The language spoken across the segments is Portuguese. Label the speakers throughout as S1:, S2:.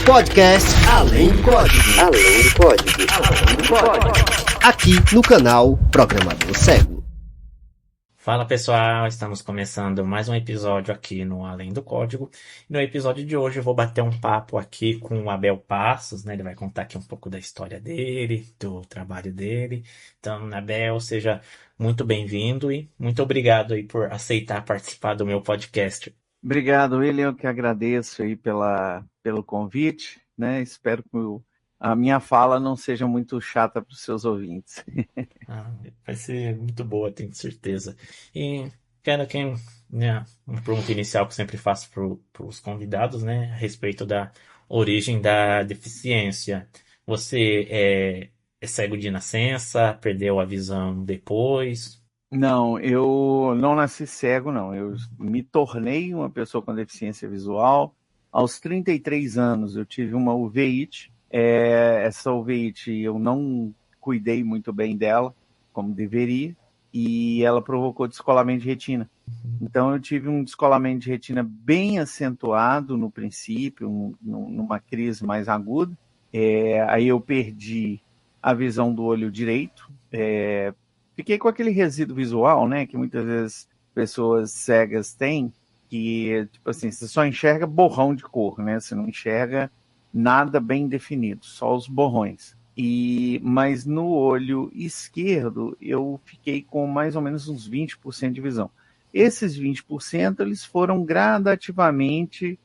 S1: Podcast Além do Código.
S2: Além do Código.
S1: Aqui no canal Programador Cego.
S3: Fala pessoal, estamos começando mais um episódio aqui no Além do Código. E no episódio de hoje eu vou bater um papo aqui com o Abel Passos, né? Ele vai contar aqui um pouco da história dele, do trabalho dele. Então, Abel, seja muito bem-vindo e muito obrigado aí por aceitar participar do meu podcast.
S4: Obrigado, William, eu que agradeço aí pelo convite, né? Espero que a minha fala não seja muito chata para os seus ouvintes.
S3: Vai ser muito boa, tenho certeza. E quero que, né, uma pergunta inicial que eu sempre faço para os convidados, né, a respeito da origem da deficiência. Você é cego de nascença, perdeu a visão depois?
S4: Não, eu não nasci cego, não. Eu me tornei uma pessoa com deficiência visual. Aos 33 anos eu tive uma uveiite. Essa uveiite eu não cuidei muito bem dela, como deveria, e ela provocou descolamento de retina. Então eu tive um descolamento de retina bem acentuado no princípio, numa crise mais aguda. Aí eu perdi a visão do olho direito. Fiquei com aquele resíduo visual, né, que muitas vezes pessoas cegas têm, que, tipo assim, você só enxerga borrão de cor, né, você não enxerga nada bem definido, só os borrões. Mas no olho esquerdo, eu fiquei com mais ou menos uns 20% de visão. Esses 20%, eles foram gradativamente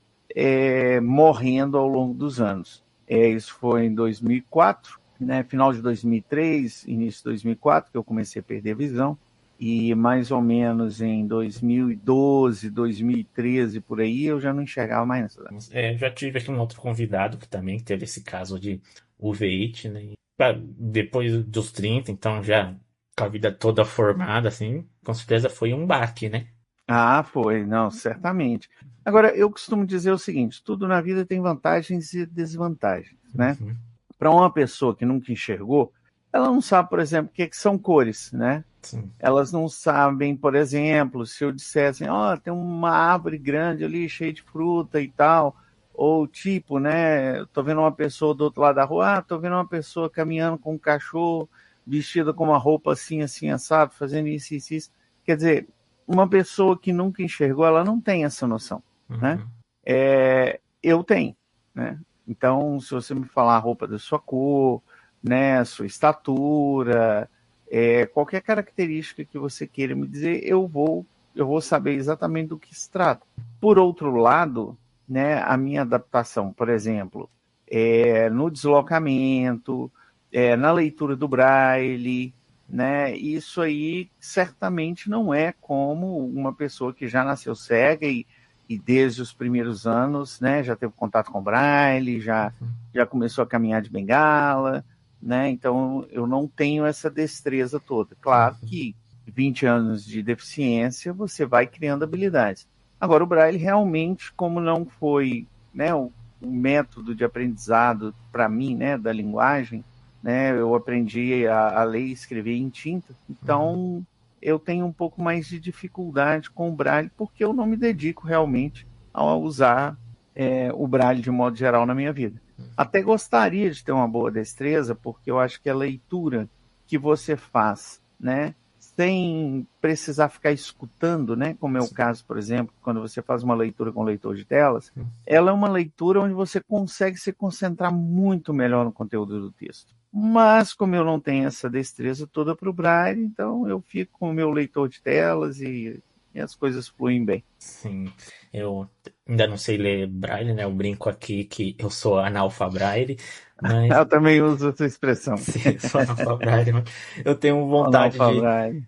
S4: morrendo ao longo dos anos. Isso foi em 2004, né, final de 2003, início de 2004, que eu comecei a perder a visão, e mais ou menos em 2012, 2013, por aí, eu já não enxergava mais nada.
S3: Já tive aqui um outro convidado que também teve esse caso de uveíte, né? Depois dos 30, então já com a vida toda formada, assim, com certeza foi um baque, né?
S4: Ah, foi, não, certamente. Agora, eu costumo dizer o seguinte, tudo na vida tem vantagens e desvantagens, né?
S3: Uhum.
S4: Para uma pessoa que nunca enxergou, ela não sabe, por exemplo, o que são cores, né?
S3: Sim.
S4: Elas não sabem, por exemplo, se eu dissesse, tem uma árvore grande ali, cheia de fruta e tal, ou tipo, né, tô vendo uma pessoa do outro lado da rua, tô vendo uma pessoa caminhando com um cachorro, vestida com uma roupa assim, assim, assado, fazendo isso, isso, isso. Quer dizer, uma pessoa que nunca enxergou, ela não tem essa noção, né? Eu tenho, né? Então, se você me falar a roupa da sua cor, né, a sua estatura, qualquer característica que você queira me dizer, eu vou saber exatamente do que se trata. Por outro lado, né, a minha adaptação, por exemplo, no deslocamento, na leitura do braille, né, isso aí certamente não é como uma pessoa que já nasceu cega e desde os primeiros anos, né, já teve contato com o braille, já começou a caminhar de bengala, né, então eu não tenho essa destreza toda. Claro que 20 anos de deficiência, você vai criando habilidades. Agora, o braille realmente, como não foi, né, o método de aprendizado para mim, né, da linguagem, né, eu aprendi a ler e escrever em tinta, então eu tenho um pouco mais de dificuldade com o braille, porque eu não me dedico realmente a usar o braille de modo geral na minha vida. Até gostaria de ter uma boa destreza, porque eu acho que a leitura que você faz, né, sem precisar ficar escutando, né, como é o caso, por exemplo, quando você faz uma leitura com leitor de telas, ela é uma leitura onde você consegue se concentrar muito melhor no conteúdo do texto. Mas, como eu não tenho essa destreza toda para o braille, então eu fico com o meu leitor de telas e as coisas fluem bem.
S3: Sim, eu ainda não sei ler braille, né? Eu brinco aqui que eu sou analfabraille, mas...
S4: Eu também uso essa expressão.
S3: Sim, sou analfabraille, mas eu tenho vontade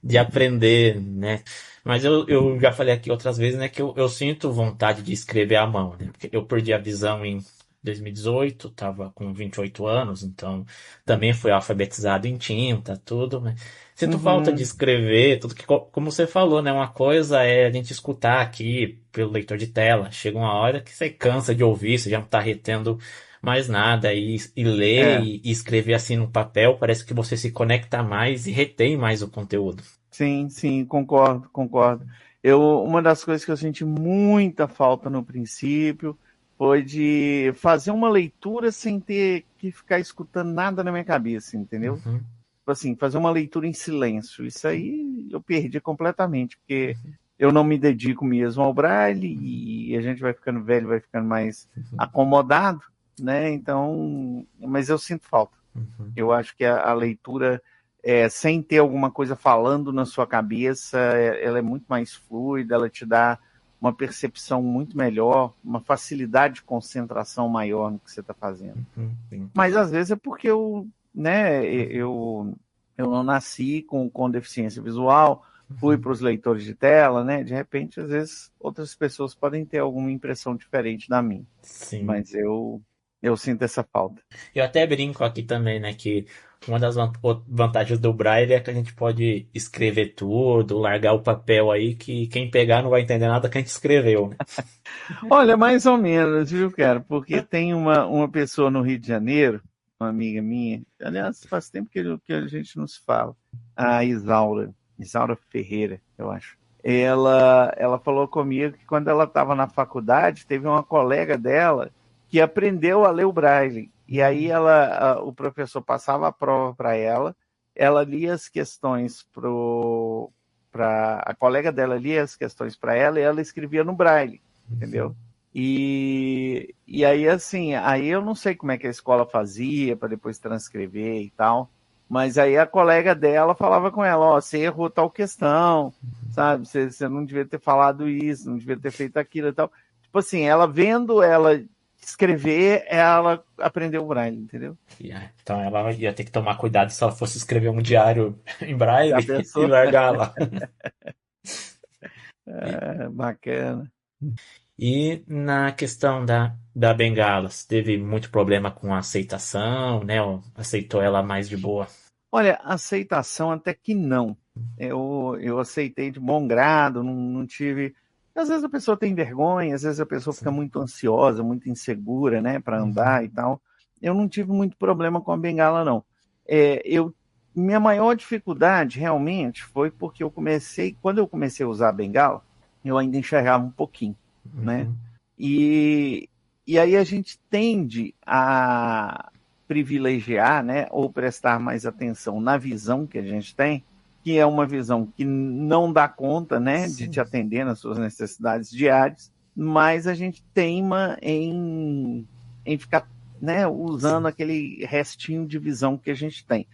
S3: de aprender, né? Mas eu já falei aqui outras vezes, né, que eu sinto vontade de escrever à mão, né? Porque eu perdi a visão em 2018, estava com 28 anos, então também fui alfabetizado em tinta, tudo, né? Sinto falta de escrever, tudo que, como você falou, né? Uma coisa é a gente escutar aqui pelo leitor de tela. Chega uma hora que você cansa de ouvir, você já não está retendo mais nada. E ler e escrever assim no papel, parece que você se conecta mais e retém mais o conteúdo.
S4: Sim, concordo. Uma das coisas que eu senti muita falta no princípio foi de fazer uma leitura sem ter que ficar escutando nada na minha cabeça, entendeu?
S3: Uhum.
S4: Tipo assim, fazer uma leitura em silêncio. Isso aí eu perdi completamente, porque eu não me dedico mesmo ao Braille e a gente vai ficando velho, vai ficando mais acomodado, né? Então, mas eu sinto falta.
S3: Uhum.
S4: Eu acho que a leitura, sem ter alguma coisa falando na sua cabeça, ela é muito mais fluida, ela te dá uma percepção muito melhor, uma facilidade de concentração maior no que você está fazendo.
S3: Sim.
S4: Mas às vezes é porque eu não nasci com deficiência visual, fui para os leitores de tela, né? De repente, às vezes, outras pessoas podem ter alguma impressão diferente da minha.
S3: Sim.
S4: Mas eu sinto essa falta.
S3: Eu até brinco aqui também, né, que uma das vantagens do Braille é que a gente pode escrever tudo, largar o papel aí, que quem pegar não vai entender nada que a gente escreveu.
S4: Olha, mais ou menos, viu, cara? Porque tem uma pessoa no Rio de Janeiro, uma amiga minha, aliás, faz tempo que a gente não se fala, a Isaura Ferreira, eu acho. Ela falou comigo que quando ela estava na faculdade, teve uma colega dela que aprendeu a ler o Braille. E aí o professor passava a prova para ela lia as questões a colega dela lia as questões para ela e ela escrevia no Braille, entendeu? E aí, assim, aí eu não sei como é que a escola fazia para depois transcrever e tal, mas aí a colega dela falava com ela, ó, você errou tal questão, sabe? Você não devia ter falado isso, não devia ter feito aquilo e tal. Tipo assim, ela vendo ela escrever, ela aprendeu o Braille, entendeu?
S3: Então ela ia ter que tomar cuidado se ela fosse escrever um diário em Braille
S4: Já pensou?
S3: e largar lá.
S4: Bacana.
S3: E na questão da bengala, você teve muito problema com a aceitação, né? Ou aceitou ela mais de boa?
S4: Olha, aceitação até que não. Eu aceitei de bom grado, não tive. Às vezes a pessoa tem vergonha, às vezes a pessoa fica muito ansiosa, muito insegura, né, para andar e tal. Eu não tive muito problema com a bengala, não. Minha maior dificuldade realmente foi porque quando eu comecei a usar a bengala, eu ainda enxergava um pouquinho, né? E aí a gente tende a privilegiar, né, ou prestar mais atenção na visão que a gente tem, que é uma visão que não dá conta, né, de te atender nas suas necessidades diárias, mas a gente teima em ficar, né, usando aquele restinho de visão que a gente tem.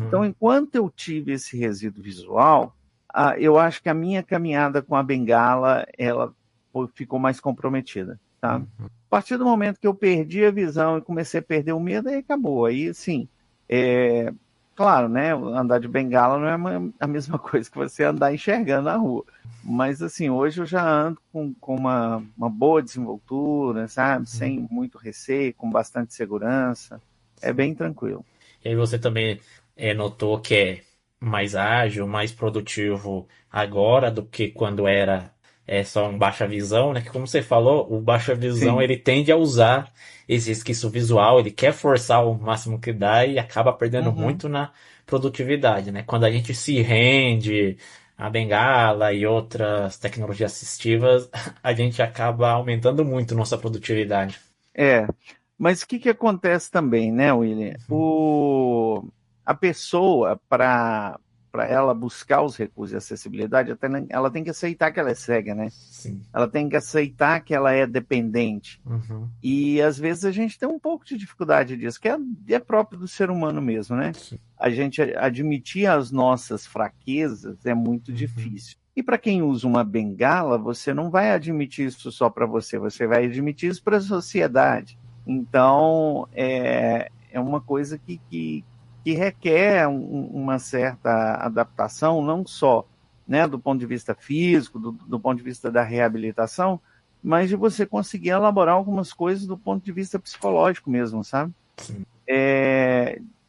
S4: Então, enquanto eu tive esse resíduo visual, eu acho que a minha caminhada com a bengala, ela ficou mais comprometida, tá? A partir do momento que eu perdi a visão e comecei a perder o medo, aí acabou. Aí, assim, claro, né? Andar de bengala não é a mesma coisa que você andar enxergando na rua. Mas, assim, hoje eu já ando com uma boa desenvoltura, sabe? Sem muito receio, com bastante segurança. É bem tranquilo.
S3: E aí você também notou que é mais ágil, mais produtivo agora do que quando era só um baixa visão, né? Que como você falou, o baixa visão
S4: Sim.
S3: ele tende a usar esse esquiço visual, ele quer forçar o máximo que dá e acaba perdendo muito na produtividade, né? Quando a gente se rende a bengala e outras tecnologias assistivas, a gente acaba aumentando muito nossa produtividade.
S4: Mas o que acontece também, né, William? A pessoa, para ela buscar os recursos de acessibilidade, ela tem que aceitar que ela é cega, né?
S3: Sim.
S4: Ela tem que aceitar que ela é dependente. E às vezes a gente tem um pouco de dificuldade disso, que é próprio do ser humano mesmo, né?
S3: Sim.
S4: A gente admitir as nossas fraquezas é muito difícil. E para quem usa uma bengala, você não vai admitir isso só para você vai admitir isso para a sociedade. Então, é uma coisa que requer uma certa adaptação, não só, né, do ponto de vista físico, do ponto de vista da reabilitação, mas de você conseguir elaborar algumas coisas do ponto de vista psicológico mesmo, sabe?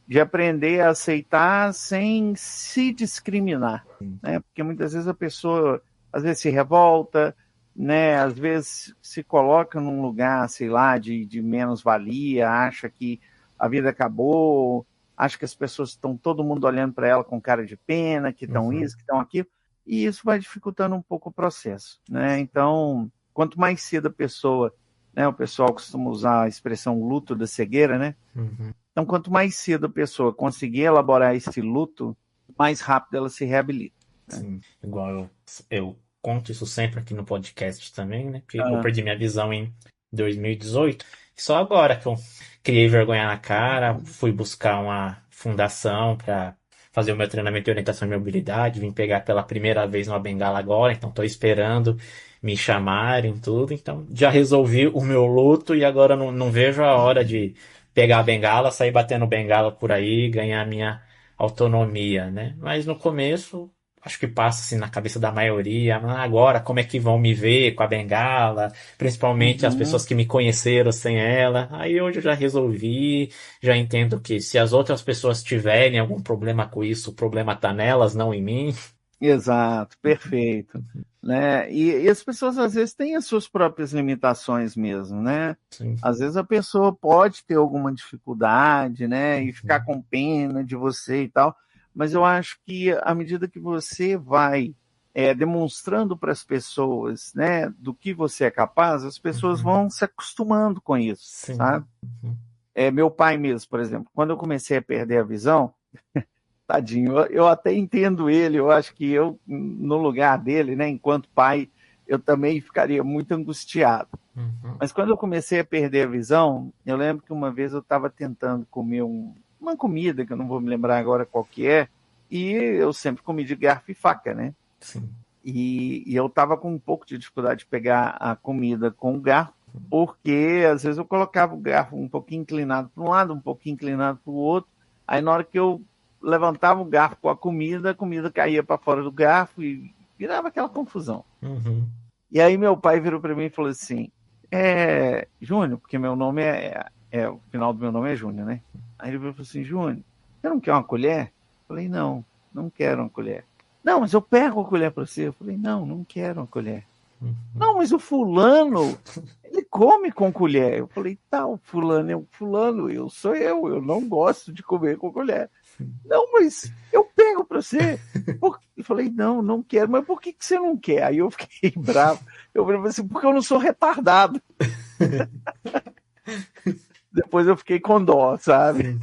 S4: De aprender a aceitar sem se discriminar, né? Porque muitas vezes a pessoa, às vezes se revolta, né? Às vezes se coloca num lugar, sei lá, de menos-valia, acha que a vida acabou, acha que as pessoas estão todo mundo olhando para ela com cara de pena, que estão isso, que estão aquilo, e isso vai dificultando um pouco o processo, né? Então, quanto mais cedo a pessoa né? O pessoal costuma usar a expressão luto da cegueira, né?
S3: Uhum.
S4: Então, quanto mais cedo a pessoa conseguir elaborar esse luto, mais rápido ela se reabilita.
S3: Sim, igual eu conto isso sempre aqui no podcast também, né? Porque eu
S4: Ah,
S3: perdi minha visão em 2018. Só agora que eu criei vergonha na cara, fui buscar uma fundação para fazer o meu treinamento de orientação e mobilidade, vim pegar pela primeira vez uma bengala agora, então estou esperando me chamarem tudo. Então já resolvi o meu luto e agora não vejo a hora de pegar a bengala, sair batendo bengala por aí, ganhar minha autonomia, né? Mas no começo acho que passa assim na cabeça da maioria, agora como é que vão me ver com a bengala, principalmente as
S4: uhum.
S3: pessoas que me conheceram sem ela. Aí hoje eu já resolvi, já entendo que se as outras pessoas tiverem algum problema com isso, o problema tá nelas, não em mim.
S4: Exato, perfeito. Né? E as pessoas às vezes têm as suas próprias limitações mesmo, né?
S3: Sim.
S4: Às vezes a pessoa pode ter alguma dificuldade, né? E ficar com pena de você e tal, mas eu acho que à medida que você vai demonstrando para as pessoas, né, do que você é capaz, as pessoas
S3: Uhum.
S4: vão se acostumando com isso,
S3: Sim.
S4: sabe?
S3: Uhum.
S4: Meu pai mesmo, por exemplo, quando eu comecei a perder a visão, tadinho, eu até entendo ele, eu acho que eu, no lugar dele, né, enquanto pai, eu também ficaria muito angustiado.
S3: Uhum.
S4: Mas quando eu comecei a perder a visão, eu lembro que uma vez eu estava tentando comer uma comida, que eu não vou me lembrar agora qual que é, e eu sempre comi de garfo e faca, né?
S3: Sim.
S4: E eu estava com um pouco de dificuldade de pegar a comida com o garfo, porque às vezes eu colocava o garfo um pouquinho inclinado para um lado, um pouquinho inclinado para o outro, aí na hora que eu levantava o garfo com a comida caía para fora do garfo e virava aquela confusão.
S3: Uhum.
S4: E aí meu pai virou para mim e falou assim, Júnior, porque meu nome o final do meu nome é Júnior, né? Aí ele falou assim, Júnior, você não quer uma colher? Eu falei, não quero uma colher. Não, mas eu pego a colher para você. Eu falei, não quero uma colher.
S3: Uhum.
S4: Não, mas o fulano, ele come com colher. Eu falei, tá, o fulano é o fulano, eu não gosto de comer com colher. Não, mas eu pego para você. Eu falei, não quero. Mas por que você não quer? Aí eu fiquei bravo. Eu falei assim, porque eu não sou retardado. Depois eu fiquei com dó, sabe?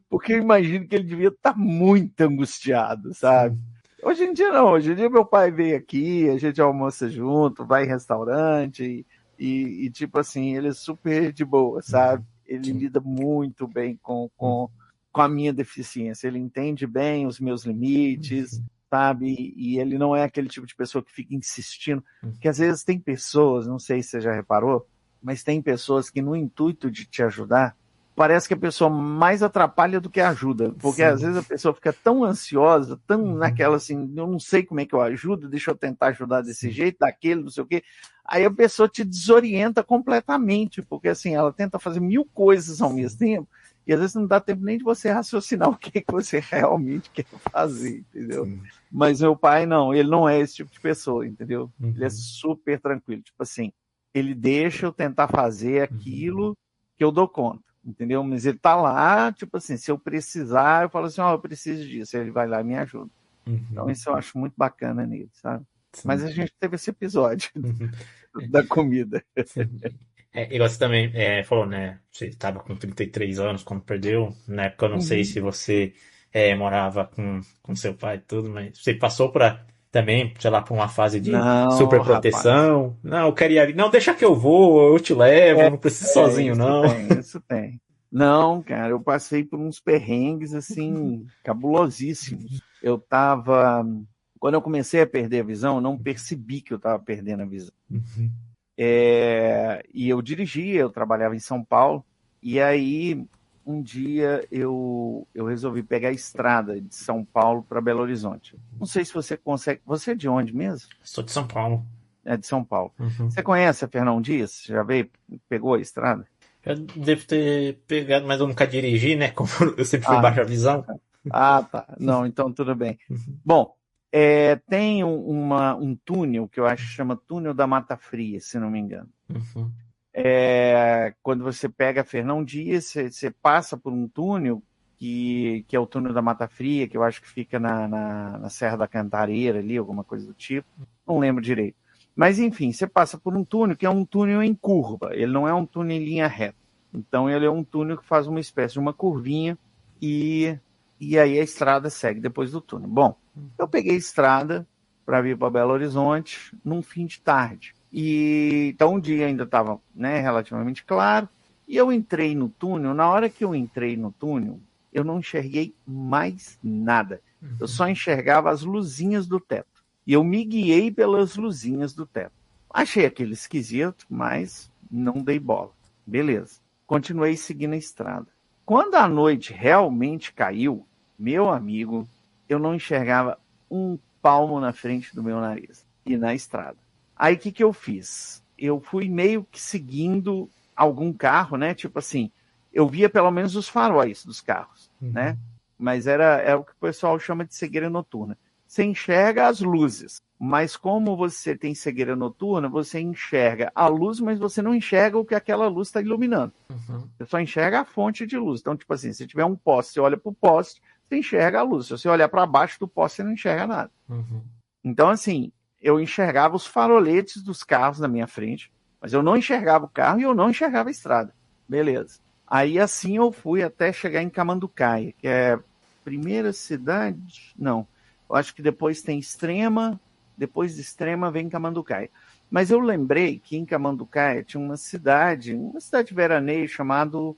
S4: Porque eu imagino que ele devia estar muito angustiado, sabe?
S3: Sim.
S4: Hoje em dia não, hoje em dia meu pai veio aqui, a gente almoça junto, vai em restaurante e tipo assim, ele é super de boa, sabe? Ele
S3: Sim.
S4: lida muito bem com a minha deficiência, ele entende bem os meus limites, sabe? E ele não é aquele tipo de pessoa que fica insistindo, que às vezes tem pessoas, não sei se você já reparou, mas tem pessoas que no intuito de te ajudar, parece que a pessoa mais atrapalha do que ajuda, porque às vezes a pessoa fica tão ansiosa, tão naquela assim, eu não sei como é que eu ajudo, deixa eu tentar ajudar desse jeito, daquele, não sei o quê. Aí a pessoa te desorienta completamente, porque assim, ela tenta fazer 1000 coisas ao mesmo tempo, e às vezes não dá tempo nem de você raciocinar o que você realmente quer fazer, entendeu?
S3: Sim.
S4: Mas meu pai não, ele não é esse tipo de pessoa, entendeu?
S3: Uhum.
S4: Ele é super tranquilo, tipo assim, ele deixa eu tentar fazer aquilo que eu dou conta, entendeu? Mas ele tá lá, tipo assim, se eu precisar, eu falo assim, eu preciso disso, ele vai lá e me ajuda.
S3: Uhum.
S4: Então isso eu acho muito bacana nele, sabe?
S3: Sim.
S4: Mas a gente teve esse episódio da comida.
S3: Sim. Igual você também falou, né? Você estava com 33 anos quando perdeu. Na época eu não sei se você morava com seu pai e tudo, mas você passou também, sei lá, por uma fase de
S4: Não, rapaz.
S3: superproteção. Não, eu queria ir. Não, deixa que eu vou, eu te levo, não preciso sozinho, não.
S4: Isso tem. Não, cara, eu passei por uns perrengues, assim, cabulosíssimos. Quando eu comecei a perder a visão, eu não percebi que eu estava perdendo a visão.
S3: Uhum.
S4: E eu dirigia, eu trabalhava em São Paulo, e aí um dia eu resolvi pegar a estrada de São Paulo para Belo Horizonte. Não sei se você consegue. Você é de onde mesmo?
S3: Sou de São Paulo.
S4: É de São Paulo.
S3: Uhum.
S4: Você conhece a Fernão Dias? Já veio, pegou a estrada?
S3: Eu devo ter pegado, mas eu nunca dirigi, né? Como eu sempre fui baixa visão.
S4: Tá. Não, então tudo bem. Bom, tem um túnel que eu acho que chama Túnel da Mata Fria, se não me engano.
S3: Uhum.
S4: Quando você pega Fernão Dias, você passa por um túnel que é o Túnel da Mata Fria, que eu acho que fica na Serra da Cantareira ali, alguma coisa do tipo. Não lembro direito. Mas, enfim, você passa por um túnel que é um túnel em curva, ele não é um túnel em linha reta. Então, ele é um túnel que faz uma espécie de uma curvinha e aí a estrada segue depois do túnel. Bom, eu peguei a estrada para vir para Belo Horizonte num fim de tarde. E então o dia ainda estava, né, relativamente claro. E eu entrei no túnel. Na hora que eu entrei no túnel, eu não enxerguei mais nada. Eu só enxergava as luzinhas do teto. E eu me guiei pelas luzinhas do teto. Achei aquele esquisito, mas não dei bola. Beleza. Continuei seguindo a estrada. Quando a noite realmente caiu, meu amigo, eu não enxergava um palmo na frente do meu nariz e na estrada. Aí o que eu fiz? Eu fui meio que seguindo algum carro, né? Tipo assim, eu via pelo menos os faróis dos carros, né? Mas era o que o pessoal chama de cegueira noturna. Você enxerga as luzes, mas como você tem cegueira noturna, você enxerga a luz, mas você não enxerga o que aquela luz está iluminando. Você só enxerga a fonte de luz. Então, tipo assim, se tiver um poste, você olha para o poste, você enxerga a luz. Se você olhar para baixo do poste, você não enxerga nada. Então, assim, eu enxergava os faroletes dos carros na minha frente, mas eu não enxergava o carro e eu não enxergava a estrada. Beleza. Aí, assim, eu fui até chegar em Camanducaia, que é a primeira cidade... Não, eu acho que depois tem Extrema, depois de Extrema vem Camanducaia. Mas eu lembrei que em Camanducaia tinha uma cidade veraneio chamado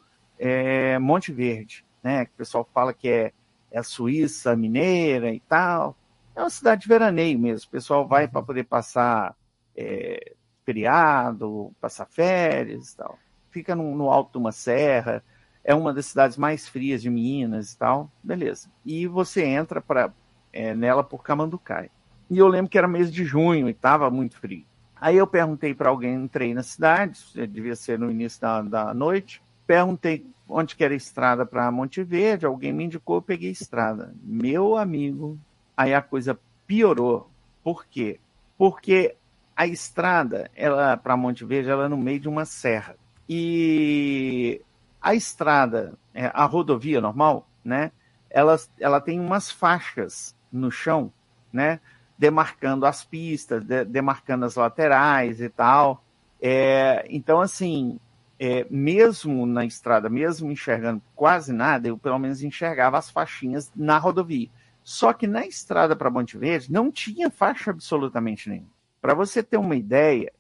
S4: Monte Verde, né? Que o pessoal fala que é a Suíça mineira e tal. É uma cidade de veraneio mesmo. O pessoal vai para poder passar feriado, passar férias e tal. Fica no alto de uma serra, é uma das cidades mais frias de Minas e tal. Beleza. E você entra nela por Camanducaia. E eu lembro que era mês de junho e estava muito frio. Aí eu perguntei para alguém, entrei na cidade, devia ser no início da noite, perguntei onde que era a estrada para Monte Verde, alguém me indicou, eu peguei a estrada. Meu amigo, aí a coisa piorou. Por quê? Porque a estrada, para Monte Verde, ela é no meio de uma serra. E a estrada, a rodovia normal, né, ela tem umas faixas no chão, né, demarcando as pistas, demarcando as laterais e tal. Então, assim, mesmo na estrada, mesmo enxergando quase nada, eu pelo menos enxergava as faixinhas na rodovia. Só que na estrada para Monte Verde não tinha faixa absolutamente nenhuma. Para você ter uma ideia,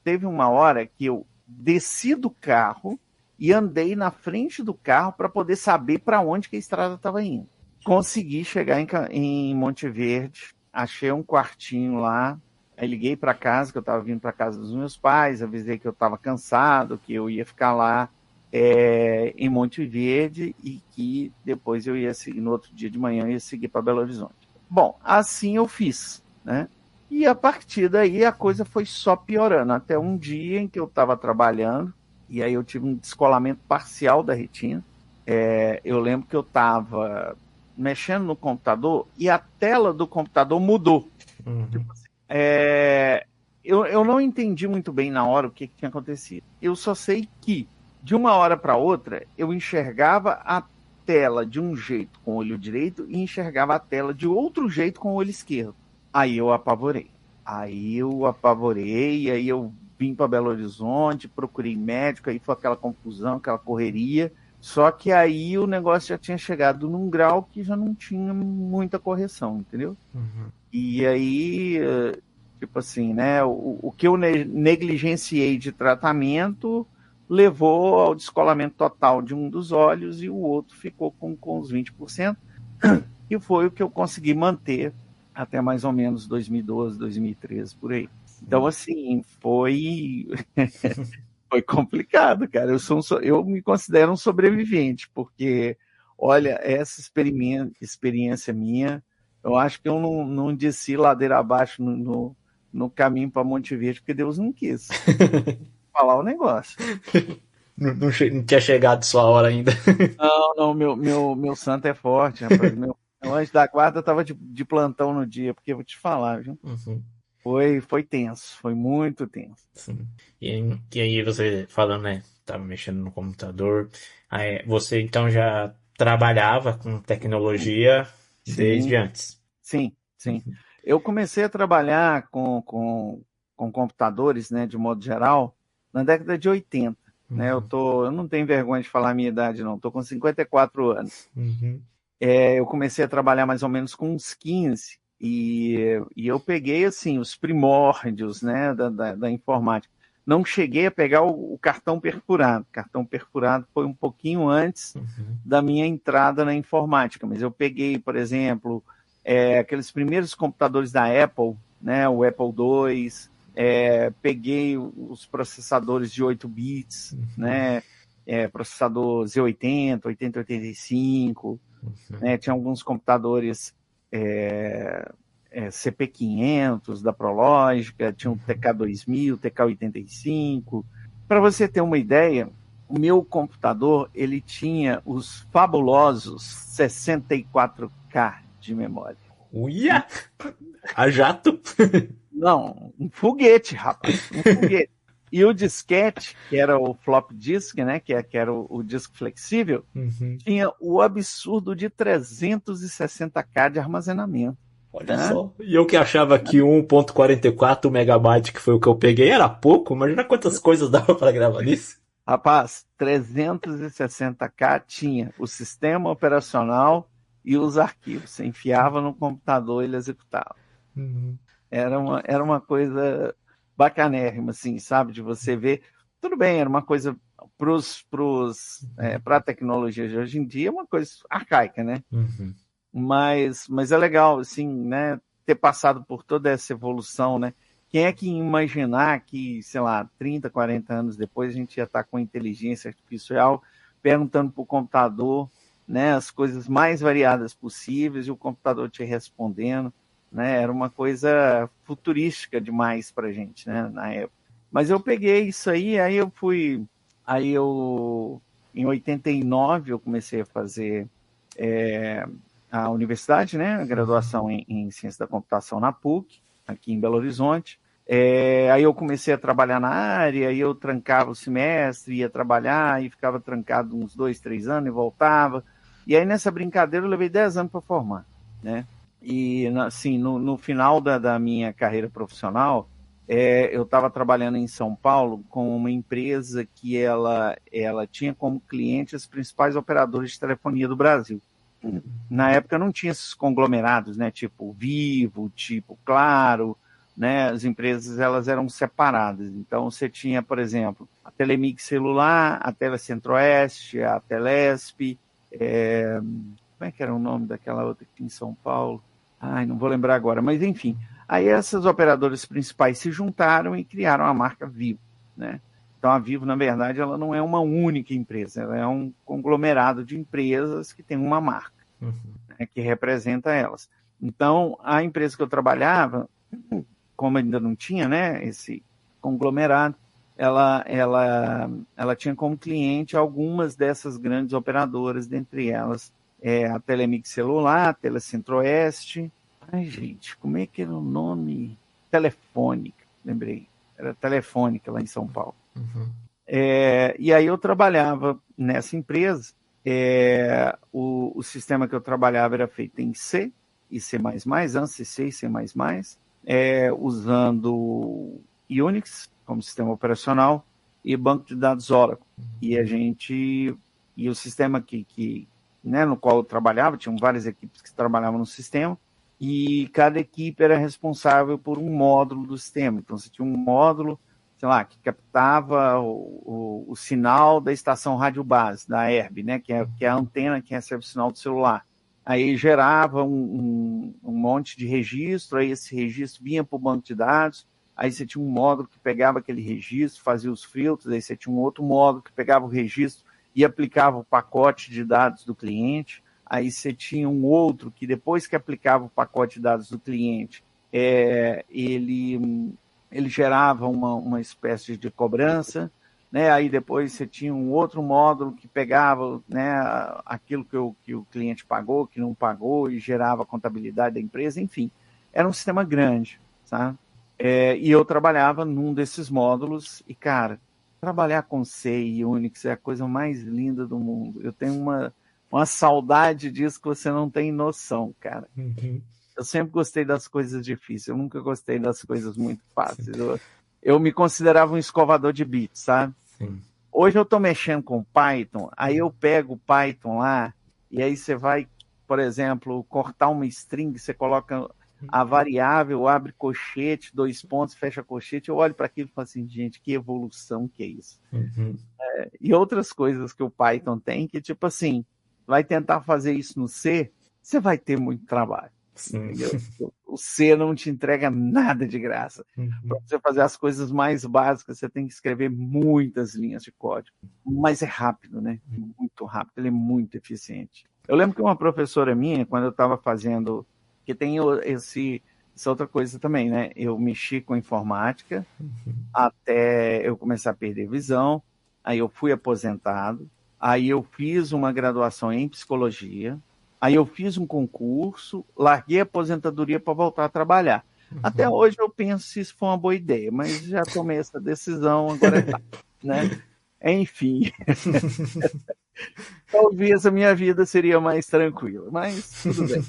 S4: teve uma hora que eu desci do carro e andei na frente do carro para poder saber para onde que a estrada estava indo. Consegui chegar em Monte Verde, achei um quartinho lá, aí liguei para casa, que eu estava vindo para casa dos meus pais, avisei que eu estava cansado, que eu ia ficar lá em Monte Verde e que depois eu ia seguir, no outro dia de manhã, eu ia seguir para Belo Horizonte. Bom, assim eu fiz, né? E a partir daí a coisa foi só piorando, até um dia em que eu estava trabalhando, e aí eu tive um descolamento parcial da retina. Eu lembro que eu estava mexendo no computador e a tela do computador mudou. Tipo assim, eu não entendi muito bem na hora o que tinha acontecido. Eu só sei que, de uma hora para outra, eu enxergava a tela de um jeito com o olho direito e enxergava a tela de outro jeito com o olho esquerdo. Aí eu apavorei, aí eu vim para Belo Horizonte, procurei médico, aí foi aquela confusão, aquela correria. Só que aí o negócio já tinha chegado num grau que já não tinha muita correção, entendeu? E aí, tipo assim, né, o que eu negligenciei de tratamento levou ao descolamento total de um dos olhos e o outro ficou com os 20%, e foi o que eu consegui manter até mais ou menos 2012, 2013, por aí. Então, assim, foi complicado, cara. Eu me considero um sobrevivente, porque, olha, essa experiência minha, eu acho que eu não desci ladeira abaixo no caminho para Monte Verde, porque Deus não quis. Falar o negócio.
S3: Não tinha chegado sua hora ainda.
S4: Não, meu santo é forte, rapaz. Meu anjo da guarda estava de plantão no dia, porque eu vou te falar, viu? Foi tenso, foi muito tenso.
S3: Sim. E aí você falando, né? Tava mexendo no computador. Aí você então já trabalhava com tecnologia desde antes?
S4: Sim. Eu comecei a trabalhar com com computadores, né, de modo geral, na década de 80. Né? Eu não tenho vergonha de falar a minha idade, não. Estou com 54 anos. Eu comecei a trabalhar mais ou menos com uns 15 e eu peguei assim os primórdios, né, da informática. Não cheguei a pegar o cartão perfurado. O cartão perfurado foi um pouquinho antes da minha entrada na informática, mas eu peguei, por exemplo, aqueles primeiros computadores da Apple, né, o Apple II, peguei os processadores de 8 bits, né, processador Z80, 8085, né, tinha alguns computadores CP500 da Prológica, tinha o TK2000, TK85. Para você ter uma ideia, o meu computador ele tinha os fabulosos 64K de memória.
S3: Uia! A jato?
S4: Não, um foguete, rapaz, um foguete. E o disquete, que era o flop disk, né, que era o disco flexível, tinha o absurdo de 360K de armazenamento.
S3: Olha só. E eu que achava que 1.44 megabyte, que foi o que eu peguei, era pouco. Imagina quantas coisas dava para gravar nisso.
S4: Rapaz, 360K tinha o sistema operacional e os arquivos. Você enfiava no computador e ele executava. Era uma coisa bacanérrima, assim, sabe? De você ver. Tudo bem, era uma coisa para a tecnologia de hoje em dia, uma coisa arcaica, né? Mas é legal, assim, né? Ter passado por toda essa evolução, né? Quem é que ia imaginar que, sei lá, 30, 40 anos depois a gente ia estar com inteligência artificial perguntando para o computador, né, as coisas mais variadas possíveis e o computador te respondendo, né? Era uma coisa futurística demais para a gente, né, na época. Mas eu peguei isso aí, em 89 eu comecei a fazer a universidade, né, a graduação em ciência da computação na PUC, aqui em Belo Horizonte. Aí eu comecei a trabalhar na área, aí eu trancava o semestre, ia trabalhar e ficava trancado uns 2, 3 anos e voltava. E aí nessa brincadeira eu levei 10 anos para formar, né? E assim, no final da minha carreira profissional, eu estava trabalhando em São Paulo com uma empresa que ela tinha como cliente as principais operadoras de telefonia do Brasil. Na época não tinha esses conglomerados, né? Tipo Vivo, tipo Claro, né? As empresas elas eram separadas. Então você tinha, por exemplo, a Telemig Celular, a Telecentro-Oeste, a Telesp, como é que era o nome daquela outra aqui em São Paulo? Ai, não vou lembrar agora, mas enfim. Aí essas operadoras principais se juntaram e criaram a marca Vivo, né? Então a Vivo, na verdade, ela não é uma única empresa, ela é um conglomerado de empresas que tem uma marca, né, que representa elas. Então a empresa que eu trabalhava, como ainda não tinha, né, esse conglomerado, ela tinha como cliente algumas dessas grandes operadoras, dentre elas a Telemig Celular, a Telecentro-Oeste. Ai, gente, como é que era o nome? Telefônica, lembrei. Era Telefônica lá em São Paulo. E aí eu trabalhava nessa empresa. O sistema que eu trabalhava era feito em C e C++, ANSI C e C++, usando Unix como sistema operacional e banco de dados Oracle. E o sistema né, no qual eu trabalhava, tinham várias equipes que trabalhavam no sistema, e cada equipe era responsável por um módulo do sistema. Então você tinha um módulo, sei lá, que captava o sinal da estação rádio base, da ERB, né, que é a antena que recebe o sinal do celular. Aí gerava um monte de registro, aí esse registro vinha para o banco de dados, aí você tinha um módulo que pegava aquele registro, fazia os filtros, aí você tinha um outro módulo que pegava o registro e aplicava o pacote de dados do cliente. Aí você tinha um outro que depois que aplicava o pacote de dados do cliente, ele gerava uma espécie de cobrança, né? Aí depois você tinha um outro módulo que pegava, né, aquilo que o cliente pagou, que não pagou, e gerava a contabilidade da empresa, enfim. Era um sistema grande, sabe? E eu trabalhava num desses módulos e, cara, trabalhar com C e Unix é a coisa mais linda do mundo. Eu tenho uma saudade disso que você não tem noção, cara. Eu sempre gostei das coisas difíceis, eu nunca gostei das coisas muito fáceis. Eu me considerava um escovador de bits, sabe?
S3: Sim.
S4: Hoje eu estou mexendo com Python, aí eu pego o Python lá, e aí você vai, por exemplo, cortar uma string, você coloca a variável, abre colchete, 2 pontos, fecha colchete, eu olho para aquilo e falo assim, gente, que evolução que é isso?
S3: Uhum.
S4: E outras coisas que o Python tem, que tipo assim, vai tentar fazer isso no C, você vai ter muito trabalho. Entendeu? O C não te entrega nada de graça. Para você fazer as coisas mais básicas, você tem que escrever muitas linhas de código. Mas é rápido, né? Muito rápido, ele é muito eficiente. Eu lembro que uma professora minha, quando eu estava fazendo, que tem essa outra coisa também, né? Eu mexi com informática até eu começar a perder visão, aí eu fui aposentado, aí eu fiz uma graduação em psicologia, aí eu fiz um concurso, larguei a aposentadoria para voltar a trabalhar. Até hoje eu penso se isso foi uma boa ideia, mas já tomei essa decisão, agora tá, né? Enfim. Talvez a minha vida seria mais tranquila, mas tudo bem.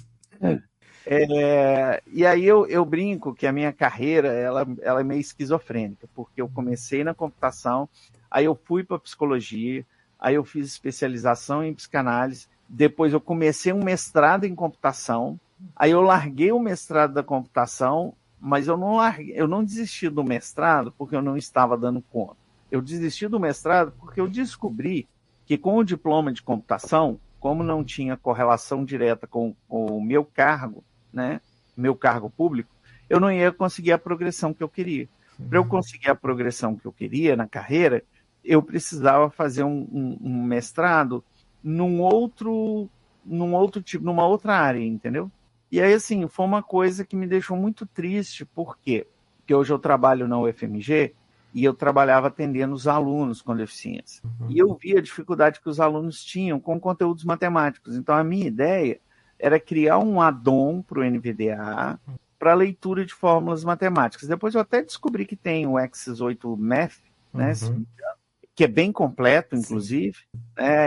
S4: E aí eu brinco que a minha carreira ela é meio esquizofrênica, porque eu comecei na computação, aí eu fui para psicologia, aí eu fiz especialização em psicanálise, depois eu comecei um mestrado em computação, aí eu larguei o mestrado da computação, mas eu não desisti do mestrado porque eu não estava dando conta. Eu desisti do mestrado porque eu descobri que com o diploma de computação, como não tinha correlação direta com o meu cargo, né, meu cargo público, eu não ia conseguir a progressão que eu queria. Para eu conseguir a progressão que eu queria na carreira, eu precisava fazer um mestrado numa outra área, entendeu? E aí, assim, foi uma coisa que me deixou muito triste, por quê? Porque hoje eu trabalho na UFMG e eu trabalhava atendendo os alunos com deficiência. E eu via a dificuldade que os alunos tinham com conteúdos matemáticos. Então, a minha ideia era criar um add-on para o NVDA para leitura de fórmulas matemáticas. Depois eu até descobri que tem o Axis 8 Math, né, que é bem completo, inclusive.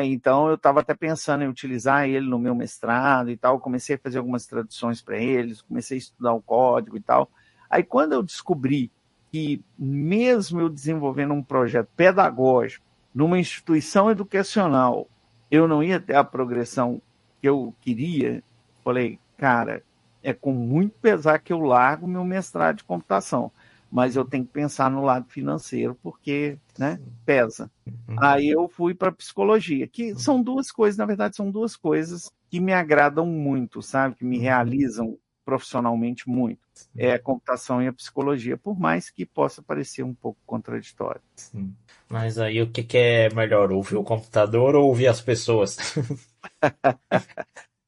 S4: Então, eu estava até pensando em utilizar ele no meu mestrado e tal. Comecei a fazer algumas traduções para eles, comecei a estudar o código e tal. Aí, quando eu descobri que, mesmo eu desenvolvendo um projeto pedagógico numa instituição educacional, eu não ia ter a progressão que eu queria, falei, cara, é com muito pesar que eu largo meu mestrado de computação, mas eu tenho que pensar no lado financeiro, porque, né, pesa. Aí eu fui para psicologia, que são duas coisas, na verdade, são duas coisas que me agradam muito, sabe, que me realizam profissionalmente muito. É a computação e a psicologia, por mais que possa parecer um pouco contraditório.
S3: Sim. Mas aí o que é melhor, ouvir o computador ou ouvir as pessoas?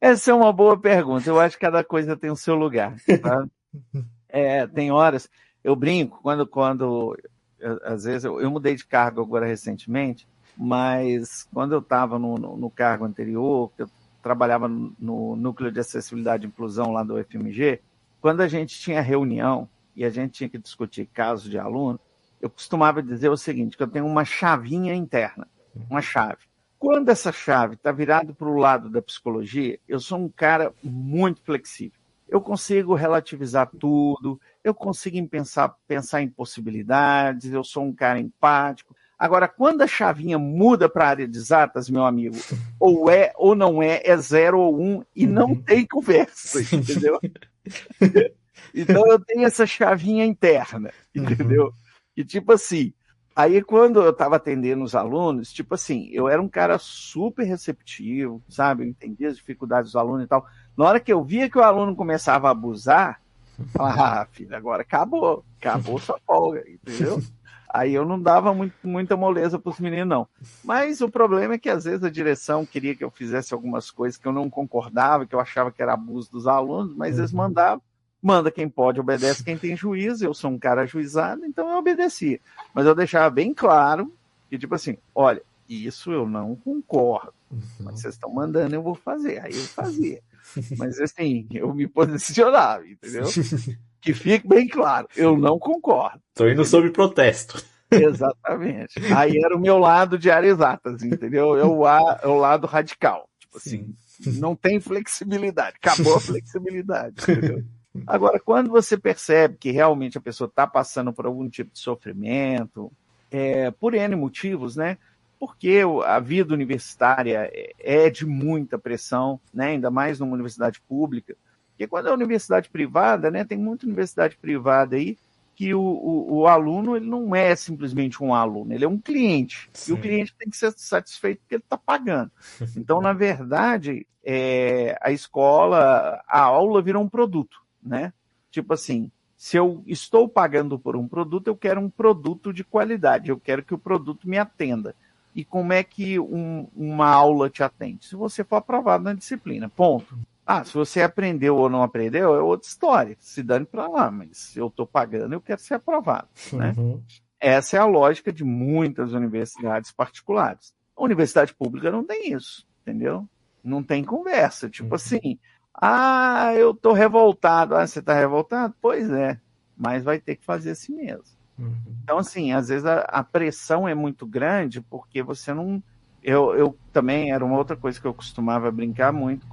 S4: Essa é uma boa pergunta. Eu acho que cada coisa tem o seu lugar. Tá? Tem horas, eu brinco, às vezes eu mudei de cargo agora recentemente, mas quando eu estava no cargo anterior, eu trabalhava no Núcleo de Acessibilidade e Inclusão lá do UFMG, quando a gente tinha reunião e a gente tinha que discutir casos de aluno, eu costumava dizer o seguinte, que eu tenho uma chavinha interna, uma chave. Quando essa chave está virada para o lado da psicologia, eu sou um cara muito flexível. Eu consigo relativizar tudo, eu consigo pensar em possibilidades, eu sou um cara empático. Agora, quando a chavinha muda para a área de exatas, meu amigo, ou é ou não é 0 ou 1, e não tem conversa, entendeu? Então, eu tenho essa chavinha interna, entendeu? E tipo assim, aí quando eu estava atendendo os alunos, tipo assim, eu era um cara super receptivo, sabe? Eu entendia as dificuldades dos alunos e tal. Na hora que eu via que o aluno começava a abusar, eu falava, filho, agora acabou sua folga, entendeu? Aí eu não dava muita moleza para os meninos, não. Mas o problema é que às vezes a direção queria que eu fizesse algumas coisas que eu não concordava, que eu achava que era abuso dos alunos, mas eles mandavam. Manda quem pode, obedece quem tem juízo. Eu sou um cara ajuizado, então eu obedecia. Mas eu deixava bem claro que, tipo assim, olha, isso eu não concordo. Mas vocês estão mandando, eu vou fazer. Aí eu fazia. Mas assim, eu me posicionava, entendeu? Que fique bem claro, eu não concordo.
S3: Estou indo sob protesto.
S4: Exatamente. Aí era o meu lado de áreas exatas, entendeu? É o lado radical. Tipo assim, não tem flexibilidade, acabou a flexibilidade, entendeu? Agora, quando você percebe que realmente a pessoa está passando por algum tipo de sofrimento, por N motivos, né? Porque a vida universitária é de muita pressão, né? Ainda mais numa universidade pública. Porque quando é universidade privada, né? Tem muita universidade privada aí que o aluno ele não é simplesmente um aluno, ele é um cliente.
S3: Sim.
S4: E o cliente tem que ser satisfeito porque ele está pagando. Então, na verdade, a escola, a aula vira um produto, né? Tipo assim, se eu estou pagando por um produto, eu quero um produto de qualidade, eu quero que o produto me atenda. E como é que uma aula te atende? Se você for aprovado na disciplina, ponto. Se você aprendeu ou não aprendeu, é outra história. Se dane para lá, mas se eu estou pagando, eu quero ser aprovado. Né? Essa é a lógica de muitas universidades particulares. A universidade pública não tem isso, entendeu? Não tem conversa. Tipo assim, eu estou revoltado. Você está revoltado? Pois é, mas vai ter que fazer assim mesmo. Então, assim, às vezes a pressão é muito grande porque você não... Eu também, era uma outra coisa que eu costumava brincar muito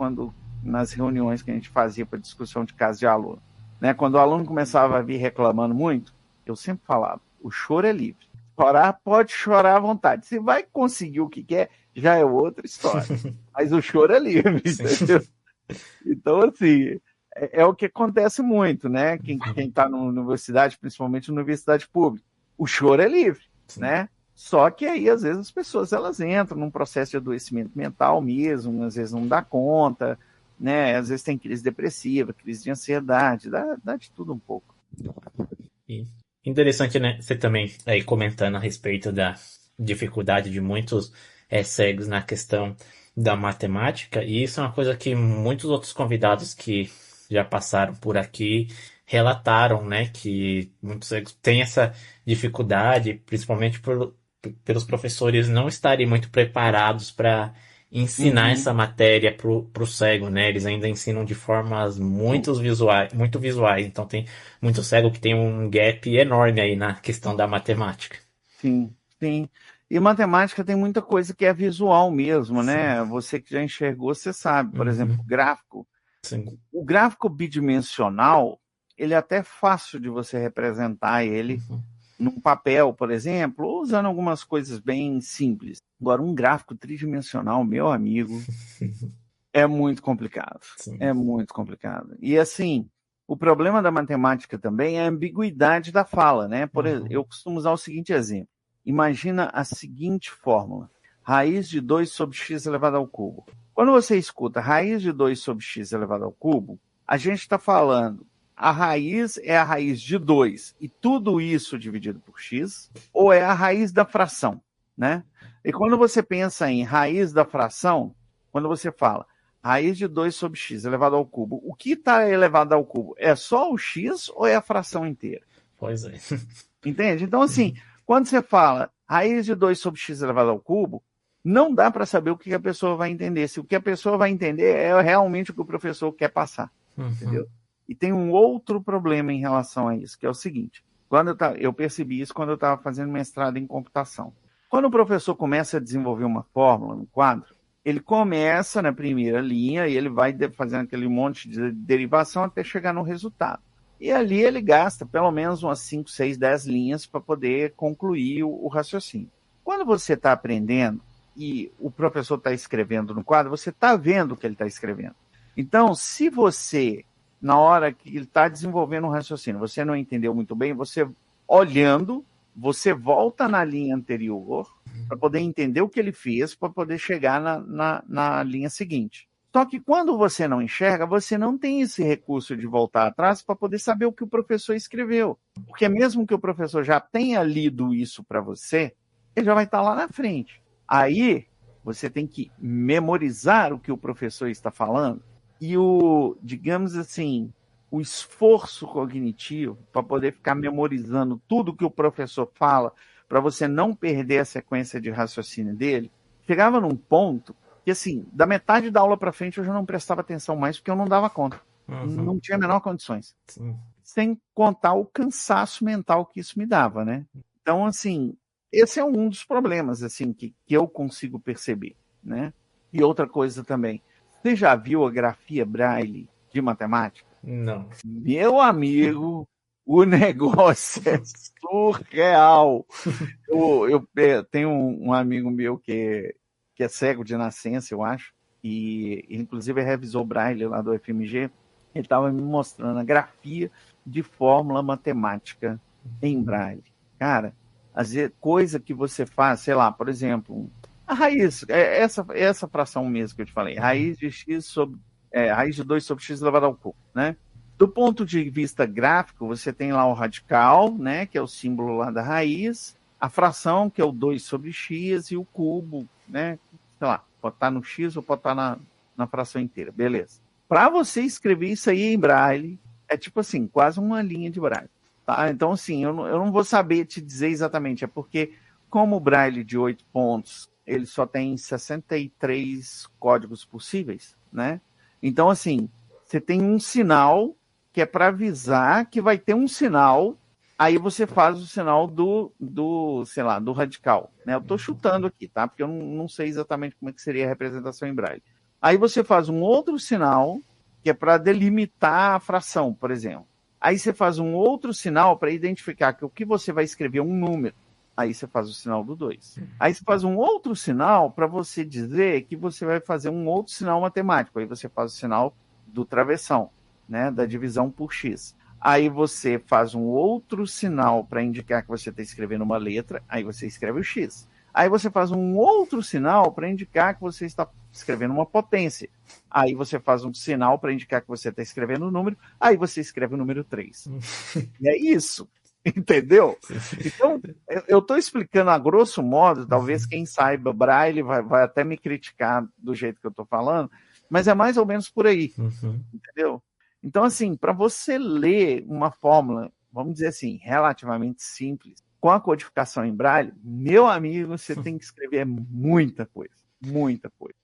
S4: nas reuniões que a gente fazia para discussão de caso de aluno. Né? Quando o aluno começava a vir reclamando muito, eu sempre falava, o choro é livre. Chorar, pode chorar à vontade. Se vai conseguir o que quer, já é outra história. Mas o choro é livre, entendeu? Então, assim, é o que acontece muito, né? Quem está na universidade, principalmente na universidade pública, o choro é livre, né? Só que aí, às vezes, as pessoas elas entram num processo de adoecimento mental mesmo, às vezes não dá conta, né? Às vezes tem crise depressiva, crise de ansiedade, dá de tudo um pouco.
S3: Interessante, né? Você também aí comentando a respeito da dificuldade de muitos cegos na questão da matemática, e isso é uma coisa que muitos outros convidados que já passaram por aqui relataram, né? Que muitos cegos têm essa dificuldade, principalmente pelos professores não estarem muito preparados para ensinar essa matéria pro cego, né? Eles ainda ensinam de formas muito visuais. Então tem muito cego que tem um gap enorme aí na questão da matemática.
S4: Sim, sim. E matemática tem muita coisa que é visual mesmo, né? Você que já enxergou, você sabe. Por exemplo, gráfico.
S3: Sim.
S4: O gráfico bidimensional, ele é até fácil de você representar ele num papel, por exemplo, ou usando algumas coisas bem simples. Agora, um gráfico tridimensional, meu amigo, é muito complicado.
S3: Sim.
S4: É muito complicado. E assim, o problema da matemática também é a ambiguidade da fala, né? Por exemplo, eu costumo usar o seguinte exemplo. Imagina a seguinte fórmula. Raiz de 2 sobre x elevado ao cubo. Quando você escuta raiz de 2 sobre x elevado ao cubo, a gente está falando a raiz é a raiz de 2 e tudo isso dividido por x, ou é a raiz da fração, né? E quando você pensa em raiz da fração, quando você fala raiz de 2 sobre x elevado ao cubo, o que está elevado ao cubo? É só o x ou é a fração inteira?
S3: Pois é.
S4: Entende? Então, assim, quando você fala raiz de 2 sobre x elevado ao cubo, não dá para saber o que a pessoa vai entender. Se o que a pessoa vai entender é realmente o que o professor quer passar, entendeu? E tem um outro problema em relação a isso, que é o seguinte. Eu percebi isso quando eu estava fazendo mestrado em computação. Quando o professor começa a desenvolver uma fórmula no quadro, ele começa na primeira linha e ele vai fazendo aquele monte de derivação até chegar no resultado. E ali ele gasta pelo menos umas 5, 6, 10 linhas para poder concluir o raciocínio. Quando você está aprendendo e o professor está escrevendo no quadro, você está vendo o que ele está escrevendo. Então, se você, na hora que ele está desenvolvendo um raciocínio, você não entendeu muito bem, você olhando, você volta na linha anterior para poder entender o que ele fez, para poder chegar na linha seguinte. Só que quando você não enxerga, você não tem esse recurso de voltar atrás para poder saber o que o professor escreveu. Porque mesmo que o professor já tenha lido isso para você, ele já vai estar lá na frente. Aí, você tem que memorizar o que o professor está falando e digamos assim, o esforço cognitivo para poder ficar memorizando tudo que o professor fala, para você não perder a sequência de raciocínio dele, chegava num ponto que, assim, da metade da aula para frente eu já não prestava atenção mais porque eu não dava conta. Não tinha a menor condições.
S3: Sim.
S4: Sem contar o cansaço mental que isso me dava, né? Então, assim, esse é um dos problemas, assim, que eu consigo perceber, né? E outra coisa também, você já viu a grafia Braille de matemática?
S3: Não.
S4: Meu amigo, o negócio é surreal. Eu tenho um amigo meu que é cego de nascença, eu acho, e inclusive revisou Braille lá do FMG. Ele estava me mostrando a grafia de fórmula matemática em Braille. Cara, às vezes, coisa que você faz, sei lá, por exemplo, a raiz, essa fração mesmo que eu te falei, raiz de x sobre, raiz de 2 sobre x elevado ao cubo, né? Do ponto de vista gráfico, você tem lá o radical, né, que é o símbolo lá da raiz, a fração, que é o 2 sobre x, e o cubo, né, sei lá, pode estar no x ou pode estar na fração inteira, beleza. Para você escrever isso aí em Braille, é tipo assim, quase uma linha de Braille. Tá? Então, assim, eu não vou saber te dizer exatamente, é porque, como o Braille de 8 pontos, ele só tem 63 códigos possíveis, né? Então, assim, você tem um sinal que é para avisar que vai ter um sinal, aí você faz o sinal sei lá, do radical, né? Eu estou chutando aqui, tá? Porque eu não sei exatamente como é que seria a representação em Braille. Aí você faz um outro sinal, que é para delimitar a fração, por exemplo. Aí você faz um outro sinal para identificar que o que você vai escrever é um número. Aí você faz o sinal do 2. Aí você faz um outro sinal para você dizer que você vai fazer um outro sinal matemático. Aí você faz o sinal do travessão, né, da divisão por x. Aí você faz um outro sinal para indicar que você está escrevendo uma letra. Aí você escreve o x. Aí você faz um outro sinal para indicar que você está escrevendo uma potência. Aí você faz um sinal para indicar que você está escrevendo um número. Aí você escreve o número 3. E é isso. Entendeu? Então, eu estou explicando a grosso modo, talvez quem saiba Braille vai até me criticar do jeito que eu estou falando, mas é mais ou menos por aí. Entendeu? Então, assim, para você ler uma fórmula, vamos dizer assim, relativamente simples, com a codificação em Braille, meu amigo, você tem que escrever muita coisa,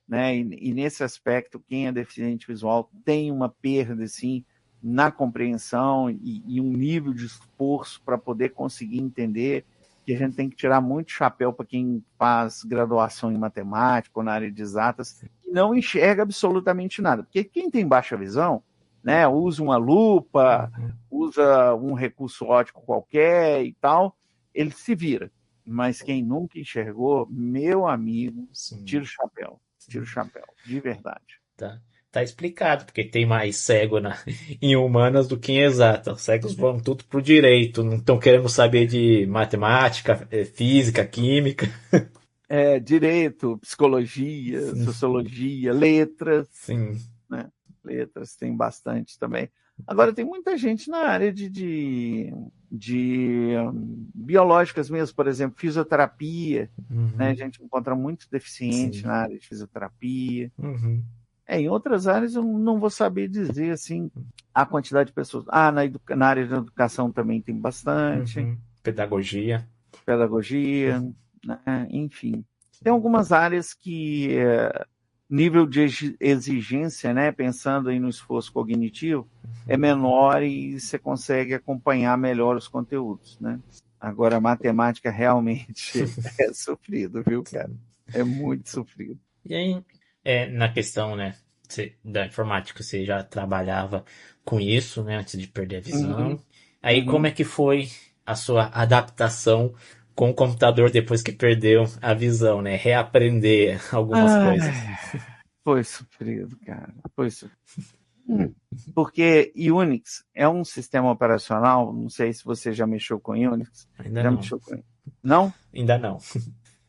S4: né? E nesse aspecto, quem é deficiente visual tem uma perda, assim, na compreensão e um nível de esforço para poder conseguir entender, que a gente tem que tirar muito chapéu para quem faz graduação em matemática ou na área de exatas e não enxerga absolutamente nada. Porque quem tem baixa visão, né, usa uma lupa, usa um recurso óptico qualquer e tal, ele se vira. Mas quem nunca enxergou, meu amigo, tira o chapéu, de verdade.
S3: Tá explicado, porque tem mais cego em humanas do que em exatas. Os cegos vão tudo pro direito, não estão querendo saber de matemática, física, química.
S4: Direito, psicologia, sociologia, letras.
S3: Sim.
S4: Né? Letras tem bastante também. Agora, tem muita gente na área de biológicas mesmo, por exemplo, fisioterapia. Né? A gente encontra muito deficiente na área de fisioterapia. Em outras áreas eu não vou saber dizer assim a quantidade de pessoas. Na área de educação também tem bastante.
S3: Pedagogia,
S4: né? Enfim. Tem algumas áreas que nível de exigência, né, pensando aí no esforço cognitivo, é menor e você consegue acompanhar melhor os conteúdos, né? Agora, a matemática realmente é sofrido, viu, cara? É muito sofrido.
S3: E aí, na questão, né, da informática, você já trabalhava com isso, né, antes de perder a visão. Aí, como é que foi a sua adaptação com o computador depois que perdeu a visão, né? Reaprender algumas coisas.
S4: Foi sofrido, cara. Foi sofrido. Porque Unix é um sistema operacional, não sei se você já mexeu com Unix.
S3: Ainda não.
S4: Mexeu com... Não?
S3: Ainda não.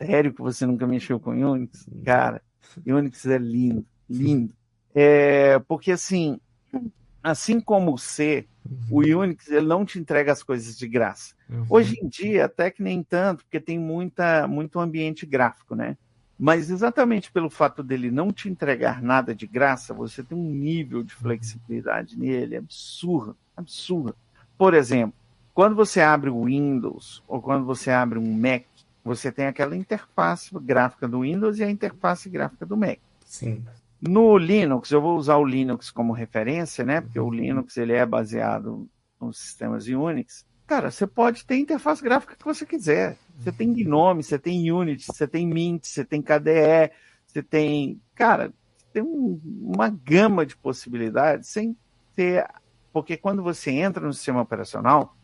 S4: Sério que você nunca mexeu com Unix? Cara, Unix é lindo, lindo. Porque assim como o C, o Unix ele não te entrega as coisas de graça. Hoje em dia, até que nem tanto, porque tem muito ambiente gráfico, né? Mas exatamente pelo fato dele não te entregar nada de graça, você tem um nível de flexibilidade nele absurdo. Por exemplo, quando você abre o Windows ou quando você abre um Mac, você tem aquela interface gráfica do Windows e a interface gráfica do Mac.
S3: Sim.
S4: No Linux, eu vou usar o Linux como referência, né? Porque o Linux ele é baseado nos sistemas Unix. Cara, você pode ter a interface gráfica que você quiser. Você tem GNOME, você tem Unity, você tem Mint, você tem KDE, você tem, cara, tem uma gama de possibilidades sem ter... Porque quando você entra no sistema operacional,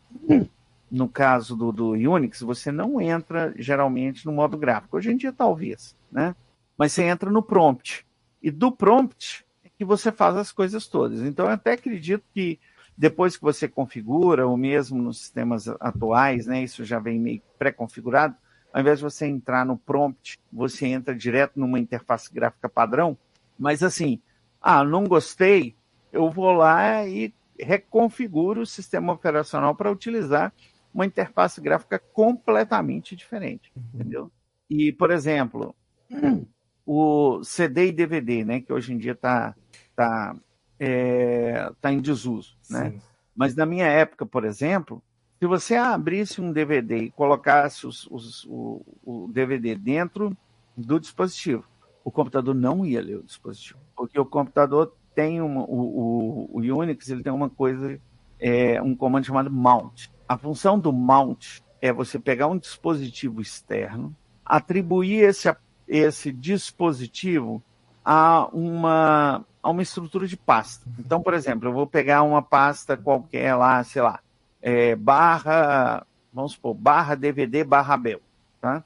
S4: no caso do Unix, você não entra geralmente no modo gráfico. Hoje em dia, talvez, né? Mas você entra no prompt. E do prompt é que você faz as coisas todas. Então, eu até acredito que depois que você configura, ou mesmo nos sistemas atuais, né, isso já vem meio pré-configurado, ao invés de você entrar no prompt, você entra direto numa interface gráfica padrão. Mas assim, não gostei, eu vou lá e reconfiguro o sistema operacional para utilizar uma interface gráfica completamente diferente, entendeu? E, por exemplo, o CD e DVD, né, que hoje em dia está em desuso, né? Mas na minha época, por exemplo, se você abrisse um DVD e colocasse o DVD dentro do dispositivo, o computador não ia ler o dispositivo, porque o computador tem o Unix, ele tem uma coisa, um comando chamado mount. A função do mount é você pegar um dispositivo externo, atribuir esse dispositivo a uma estrutura de pasta. Então, por exemplo, eu vou pegar uma pasta qualquer lá, sei lá, vamos supor, barra DVD, barra Bel, tá?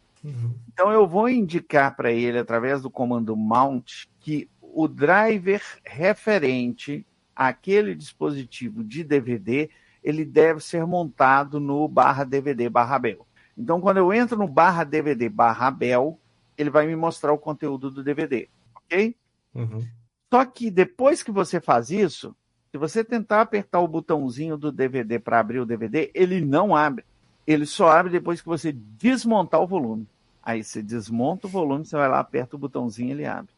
S4: Então, eu vou indicar para ele, através do comando mount, que o driver referente àquele dispositivo de DVD, ele deve ser montado no barra DVD, barra Bel. Então, quando eu entro no barra DVD, barra Bel, ele vai me mostrar o conteúdo do DVD, ok? Só que depois que você faz isso, se você tentar apertar o botãozinho do DVD para abrir o DVD, ele não abre. Ele só abre depois que você desmontar o volume. Aí você desmonta o volume, você vai lá, aperta o botãozinho e ele abre.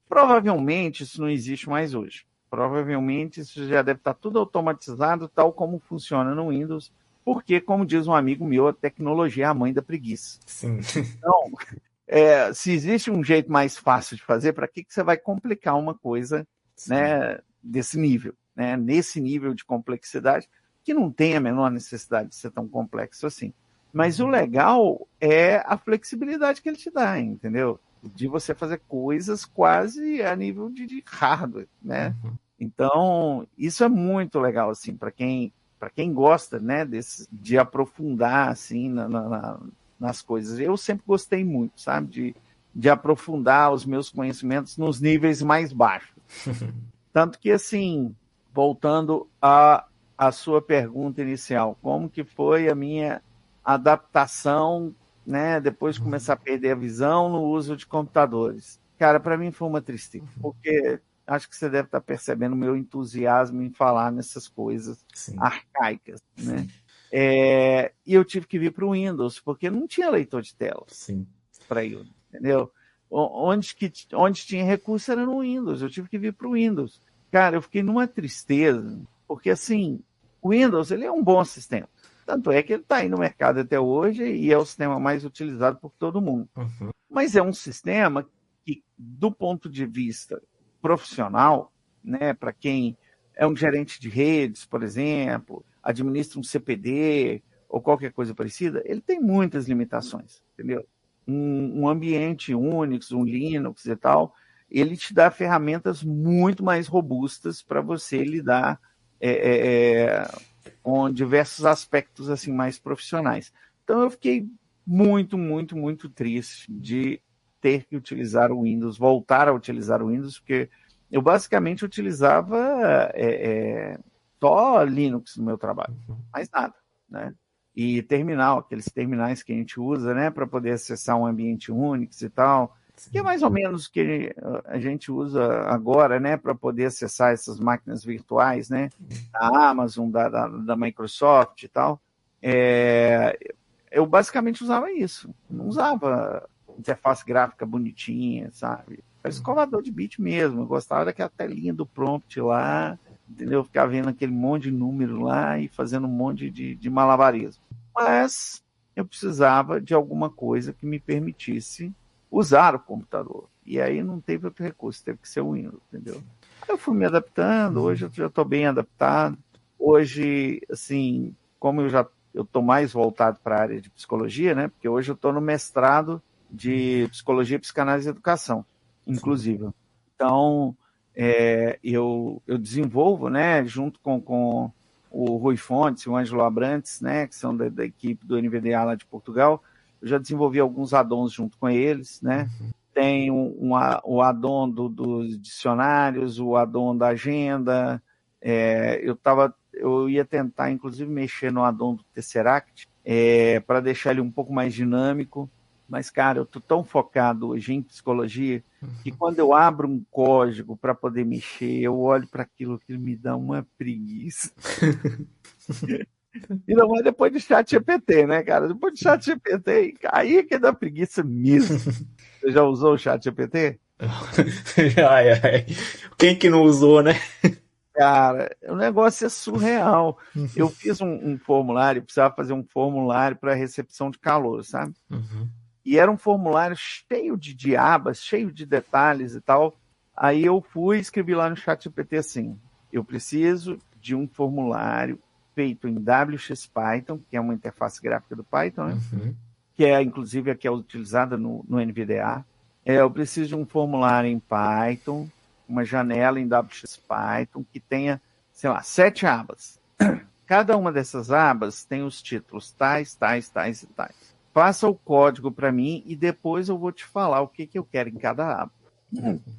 S4: Provavelmente isso não existe mais hoje. Provavelmente isso já deve estar tudo automatizado, tal como funciona no Windows, porque, como diz um amigo meu, a tecnologia é a mãe da preguiça.
S3: Sim.
S4: Então, se existe um jeito mais fácil de fazer, para que você vai complicar uma coisa, né, desse nível, né, nesse nível de complexidade, que não tem a menor necessidade de ser tão complexo assim. Mas o legal é a flexibilidade que ele te dá, entendeu? De você fazer coisas quase a nível de hardware, né? Então, isso é muito legal, assim, para quem gosta, né, de aprofundar, assim, nas coisas. Eu sempre gostei muito, sabe, de aprofundar os meus conhecimentos nos níveis mais baixos. Tanto que, assim, voltando à sua pergunta inicial, como que foi a minha adaptação, né, depois de começar a perder a visão no uso de computadores? Cara, para mim foi uma tristeza, porque acho que você deve estar percebendo o meu entusiasmo em falar nessas coisas arcaicas, né? E eu tive que vir para o Windows, porque não tinha leitor de tela para eu, entendeu? Onde tinha recurso era no Windows, eu tive que vir para o Windows. Cara, eu fiquei numa tristeza, porque assim, o Windows ele é um bom sistema. Tanto é que ele está aí no mercado até hoje e é o sistema mais utilizado por todo mundo. Mas é um sistema que, do ponto de vista profissional, né, para quem é um gerente de redes, por exemplo, administra um CPD ou qualquer coisa parecida, ele tem muitas limitações, entendeu? Um ambiente Unix, um Linux e tal, ele te dá ferramentas muito mais robustas para você lidar com diversos aspectos assim mais profissionais. Então eu fiquei muito, muito, muito triste de ter que utilizar o Windows, voltar a utilizar o Windows, porque eu basicamente utilizava só Linux no meu trabalho, mais nada, né? E terminal, aqueles terminais que a gente usa, né, para poder acessar um ambiente Unix e tal, que é mais ou menos o que a gente usa agora, né, para poder acessar essas máquinas virtuais, né, da Amazon, da Microsoft e tal. Eu basicamente usava isso, não usava interface gráfica bonitinha, sabe? Era escovador de bit mesmo, eu gostava daquela telinha do prompt lá, entendeu? Ficar vendo aquele monte de número lá e fazendo um monte de malabarismo. Mas eu precisava de alguma coisa que me permitisse usar o computador. E aí não teve outro recurso, teve que ser o Windows, entendeu? Aí eu fui me adaptando, hoje eu já estou bem adaptado. Hoje, assim, como eu estou mais voltado para a área de psicologia, né? Porque hoje eu estou no mestrado de Psicologia, Psicanálise e Educação. inclusive. Então, eu desenvolvo, né, junto com o Rui Fontes e o Ângelo Abrantes, né, que são da equipe do NVDA lá de Portugal. Eu já desenvolvi alguns addons junto com eles, né? Tem o addon dos dicionários, o addon da agenda. Eu ia tentar, inclusive, mexer no addon do Tesseract para deixar ele um pouco mais dinâmico. Mas, cara, eu tô tão focado hoje em psicologia que quando eu abro um código para poder mexer, eu olho para aquilo que me dá uma preguiça. E não é depois de ChatGPT, né, cara? Depois de ChatGPT, aí é que dá preguiça mesmo. Você já usou o ChatGPT?
S3: Quem que não usou, né?
S4: Cara, o negócio é surreal. Eu fiz um formulário, precisava fazer um formulário para recepção de calor, sabe? E era um formulário cheio de abas, cheio de detalhes e tal. Aí eu fui e escrevi lá no ChatGPT assim: eu preciso de um formulário feito em WX-Python, que é uma interface gráfica do Python, né? Que é inclusive a que é utilizada no NVDA. Eu preciso de um formulário em Python, uma janela em WX-Python que tenha, sei lá, 7 abas. Cada uma dessas abas tem os títulos tais, tais, tais e tais. Faça o código para mim e depois eu vou te falar o que eu quero em cada aba.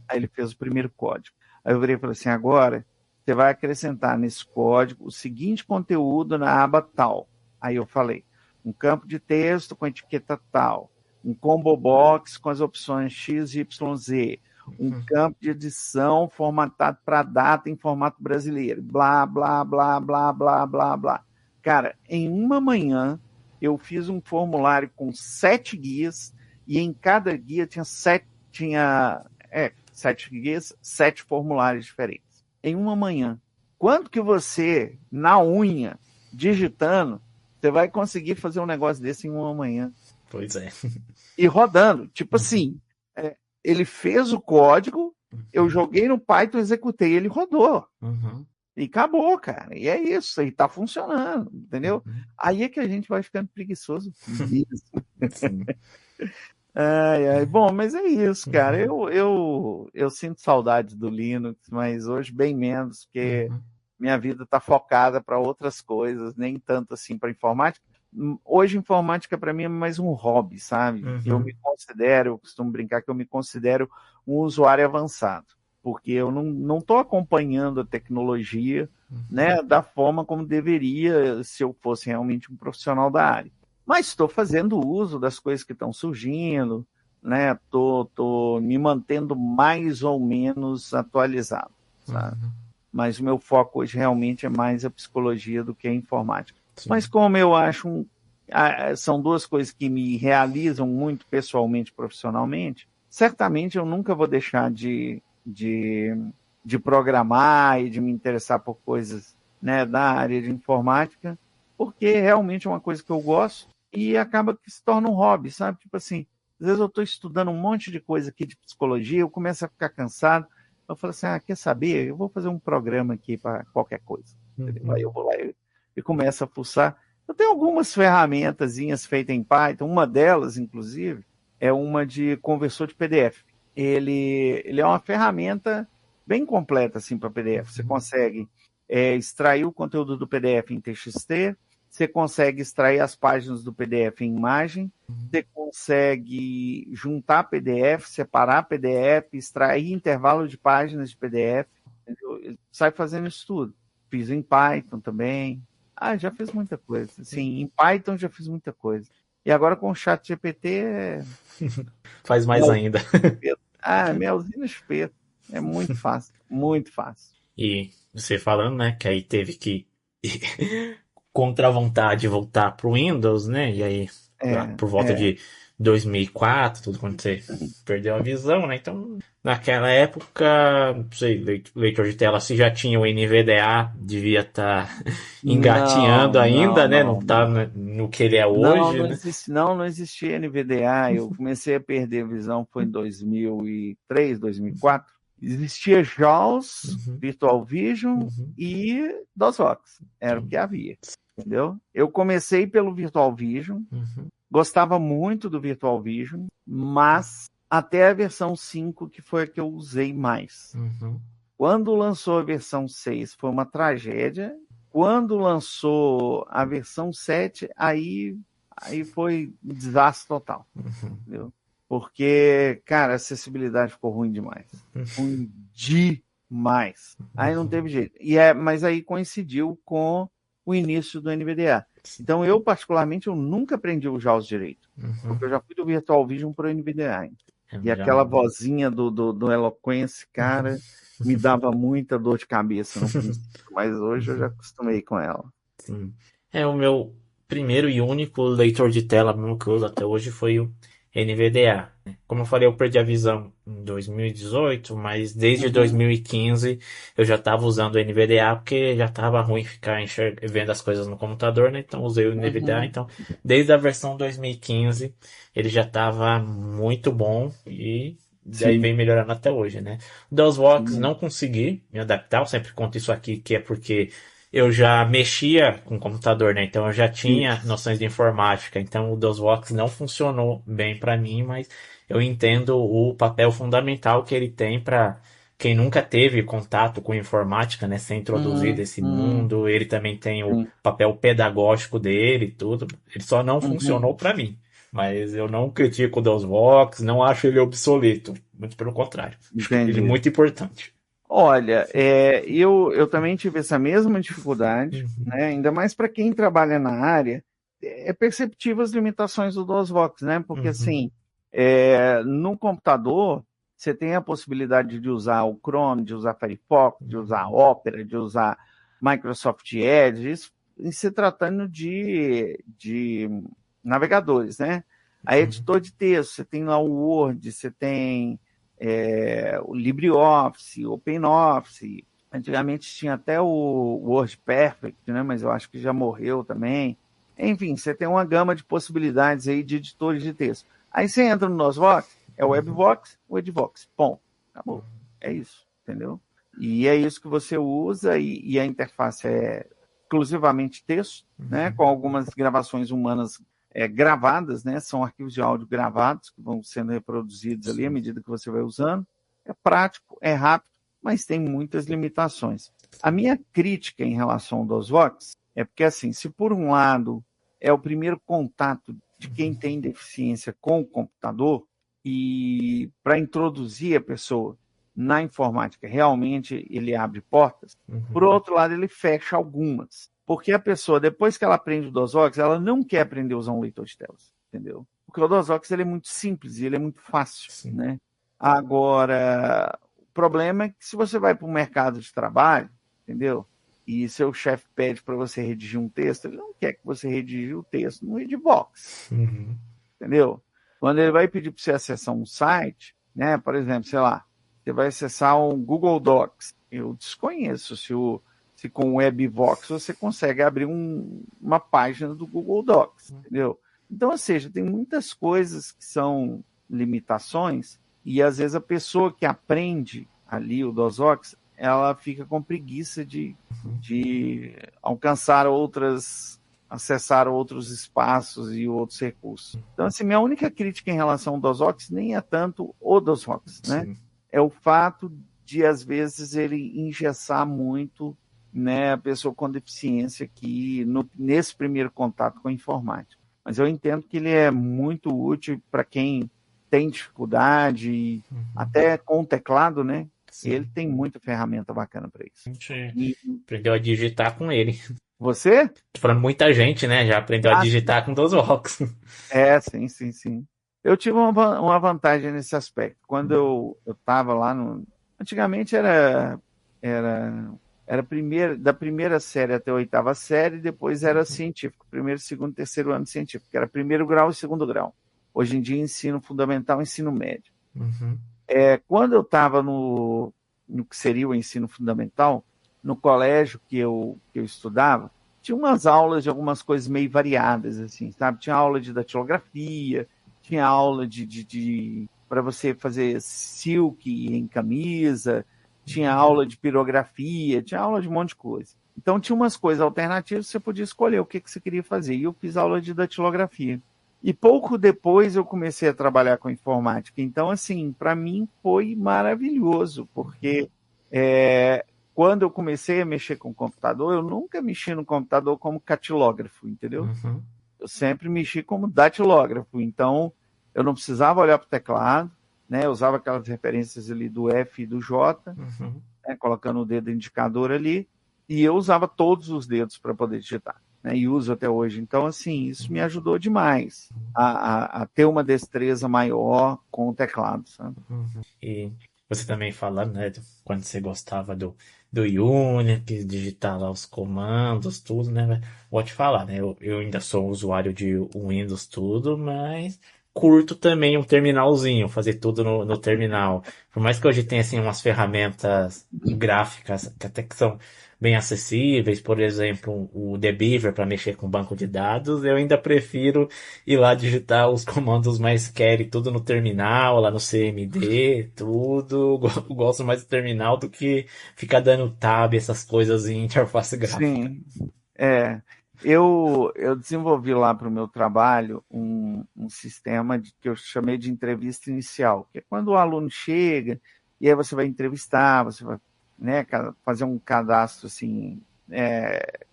S4: Aí ele fez o primeiro código. Aí eu virei e falei assim: agora você vai acrescentar nesse código o seguinte conteúdo na aba tal. Aí eu falei: um campo de texto com etiqueta tal, um combo box com as opções X, Y, Z, um campo de edição formatado para data em formato brasileiro, blá, blá, blá, blá, blá, blá, blá. Cara, em uma manhã eu fiz um formulário com 7 guias e em cada guia tinha 7 guias, 7 formulários diferentes. Em uma manhã. Quanto que você, na unha, digitando, você vai conseguir fazer um negócio desse em uma manhã?
S3: Pois é.
S4: E rodando. Tipo assim, ele fez o código, eu joguei no Python, executei, ele rodou. E acabou, cara. E é isso, e tá funcionando, entendeu? Aí é que a gente vai ficando preguiçoso. Bom, mas é isso, cara. Eu sinto saudade do Linux, mas hoje bem menos, porque minha vida tá focada para outras coisas, nem tanto assim para informática. Hoje informática para mim é mais um hobby, sabe? Eu costumo brincar que eu me considero um usuário avançado, porque eu não estou acompanhando a tecnologia, né, da forma como deveria se eu fosse realmente um profissional da área. Mas estou fazendo uso das coisas que estão surgindo, né? Tô me mantendo mais ou menos atualizado, sabe? Mas o meu foco hoje realmente é mais a psicologia do que a informática. Sim. Mas como eu acho são duas coisas que me realizam muito pessoalmente, profissionalmente, certamente eu nunca vou deixar de programar e de me interessar por coisas, né, da área de informática, porque realmente é uma coisa que eu gosto e acaba que se torna um hobby, sabe? Tipo assim, às vezes eu estou estudando um monte de coisa aqui de psicologia, eu começo a ficar cansado, eu falo assim, quer saber? Eu vou fazer um programa aqui para qualquer coisa. Aí eu vou lá e começo a fuçar. Eu tenho algumas ferramentazinhas feitas em Python, uma delas, inclusive, é uma de conversor de PDF. Ele é uma ferramenta bem completa assim, para PDF. Você consegue extrair o conteúdo do PDF em TXT, você consegue extrair as páginas do PDF em imagem, você consegue juntar PDF, separar PDF, extrair intervalo de páginas de PDF. Entendeu? Sai fazendo isso tudo. Fiz em Python também. Já fiz muita coisa. Sim, em Python já fiz muita coisa. E agora com o ChatGPT
S3: faz mais ainda.
S4: Melzinho no espeto. É muito fácil, muito fácil.
S3: E você falando, né, que aí teve que contra a vontade voltar pro Windows, né? E aí por volta de 2004, tudo quando você perdeu a visão, né? Então, naquela época, não sei, leitor de tela, se já tinha o NVDA, devia estar engatinhando ainda, né? Não tá no que ele é hoje, né?
S4: Não existia NVDA. Eu comecei a perder a visão foi em 2003, 2004. Existia JAWS, Virtual Vision e DOSVox. Era o que havia, entendeu? Eu comecei pelo Virtual Vision, gostava muito do Virtual Vision, mas até a versão 5, que foi a que eu usei mais.
S3: Uhum.
S4: Quando lançou a versão 6, foi uma tragédia. Quando lançou a versão 7, aí foi um desastre total. Entendeu? Porque, cara, a acessibilidade ficou ruim demais. Ruim demais. Aí não teve jeito. Mas aí coincidiu com o início do NVDA. Então, eu, particularmente, eu nunca aprendi a usar os direitos. Porque eu já fui do Virtual Vision para o NVDA. E aquela vozinha do Eloquence, cara, me dava muita dor de cabeça no princípio. Mas hoje eu já acostumei com ela.
S3: Sim. O meu primeiro e único leitor de tela mesmo que eu uso até hoje foi o NVDA. Como eu falei, eu perdi a visão em 2018, mas desde 2015 eu já estava usando o NVDA porque já estava ruim ficar vendo as coisas no computador, né? Então usei o NVDA. Então, desde a versão 2015 ele já estava muito bom e daí vem melhorando até hoje, né? O DOSVox não consegui me adaptar, eu sempre conto isso aqui, que é porque eu já mexia com o computador, né? Então eu já tinha noções de informática. Então o DOSVox não funcionou bem para mim, mas eu entendo o papel fundamental que ele tem para quem nunca teve contato com informática, né? Ser introduzido nesse mundo. Ele também tem o papel pedagógico dele e tudo. Ele só não funcionou para mim. Mas eu não critico o DOSVox, não acho ele obsoleto. Muito pelo contrário. Acho ele muito importante.
S4: Olha, eu também tive essa mesma dificuldade, né? Ainda mais para quem trabalha na área, é perceptível as limitações do DOSVox, né? Porque assim, no computador, você tem a possibilidade de usar o Chrome, de usar Firefox, de usar Opera, de usar Microsoft Edge, isso em se tratando de navegadores, né? Aí editor de texto, você tem lá o Word, você tem o LibreOffice, OpenOffice. Antigamente tinha até o WordPerfect, né? Mas eu acho que já morreu também. Enfim, você tem uma gama de possibilidades aí de editores de texto. Aí você entra no DOSVox, é o WebVox, o Edvox. Bom, acabou. É isso, entendeu? E é isso que você usa e a interface é exclusivamente texto, né? Com algumas gravações humanas gravadas, né? São arquivos de áudio gravados que vão sendo reproduzidos ali à medida que você vai usando. É prático, é rápido, mas tem muitas limitações. A minha crítica em relação ao DOSVox é porque, assim, se por um lado é o primeiro contato de quem tem deficiência com o computador e para introduzir a pessoa na informática, realmente ele abre portas, por outro lado ele fecha algumas. Porque a pessoa, depois que ela aprende o DOSVox, ela não quer aprender a usar um leitor de telas, entendeu? Porque o DOSVox ele é muito simples e ele é muito fácil, né? Agora, o problema é que se você vai para o mercado de trabalho, entendeu? E seu chefe pede para você redigir um texto, ele não quer que você redija o texto no Edvox, entendeu? Quando ele vai pedir para você acessar um site, né? Por exemplo, sei lá, você vai acessar um Google Docs. Eu desconheço se com o WebVox você consegue abrir uma página do Google Docs, entendeu? Então, ou seja, tem muitas coisas que são limitações e às vezes a pessoa que aprende ali o DOSVox, ela fica com preguiça de alcançar acessar outros espaços e outros recursos. Então, assim, minha única crítica em relação ao DOSVox nem é tanto o DOSVox, né? É o fato de, às vezes, ele engessar muito, né, a pessoa com deficiência aqui nesse primeiro contato com a informática. Mas eu entendo que ele é muito útil para quem tem dificuldade, até com o teclado, né? Ele tem muita ferramenta bacana para isso.
S3: A gente aprendeu a digitar com ele.
S4: Você?
S3: Tô falando muita gente, né? Já aprendeu a digitar com DOSVox.
S4: Sim. Eu tive uma vantagem nesse aspecto. Quando eu estava lá antigamente era da primeira série até a oitava série, depois era científico, primeiro, segundo, terceiro ano científico, que era primeiro grau e segundo grau. Hoje em dia, ensino fundamental e ensino médio. Quando eu estava no que seria o ensino fundamental, no colégio que eu estudava, tinha umas aulas de algumas coisas meio variadas, assim, sabe? Tinha aula de datilografia, tinha aula para você fazer silk em camisa, tinha aula de pirografia, tinha aula de um monte de coisa. Então tinha umas coisas alternativas, você podia escolher o que você queria fazer. E eu fiz aula de datilografia. E pouco depois eu comecei a trabalhar com informática. Então, assim, para mim foi maravilhoso, porque quando eu comecei a mexer com o computador, eu nunca mexi no computador como catilógrafo, entendeu?
S3: Uhum.
S4: Eu sempre mexi como datilógrafo. Então, eu não precisava olhar para o teclado, né? Eu usava aquelas referências ali do F e do J,
S3: Uhum.
S4: né? Colocando o dedo indicador ali, e eu usava todos os dedos para poder digitar, né? E uso até hoje. Então, assim, isso me ajudou demais a ter uma destreza maior com o teclado, sabe?
S3: Uhum. E você também falando, né, quando você gostava do Unix, digitar lá os comandos, tudo, né? Vou te falar, né? Eu ainda sou usuário de Windows, tudo, mas curto também um terminalzinho, fazer tudo no terminal. Por mais que hoje tenha, assim, umas ferramentas gráficas que até que são bem acessíveis, por exemplo, o The Beaver para mexer com banco de dados, eu ainda prefiro ir lá digitar os comandos mais querem, tudo no terminal, lá no CMD, tudo. Gosto mais do terminal do que ficar dando tab, essas coisas em interface gráfica.
S4: Sim, é. Eu desenvolvi lá para o meu trabalho um sistema que eu chamei de entrevista inicial, que é quando o aluno chega e aí você vai entrevistar, você vai, né, fazer um cadastro assim,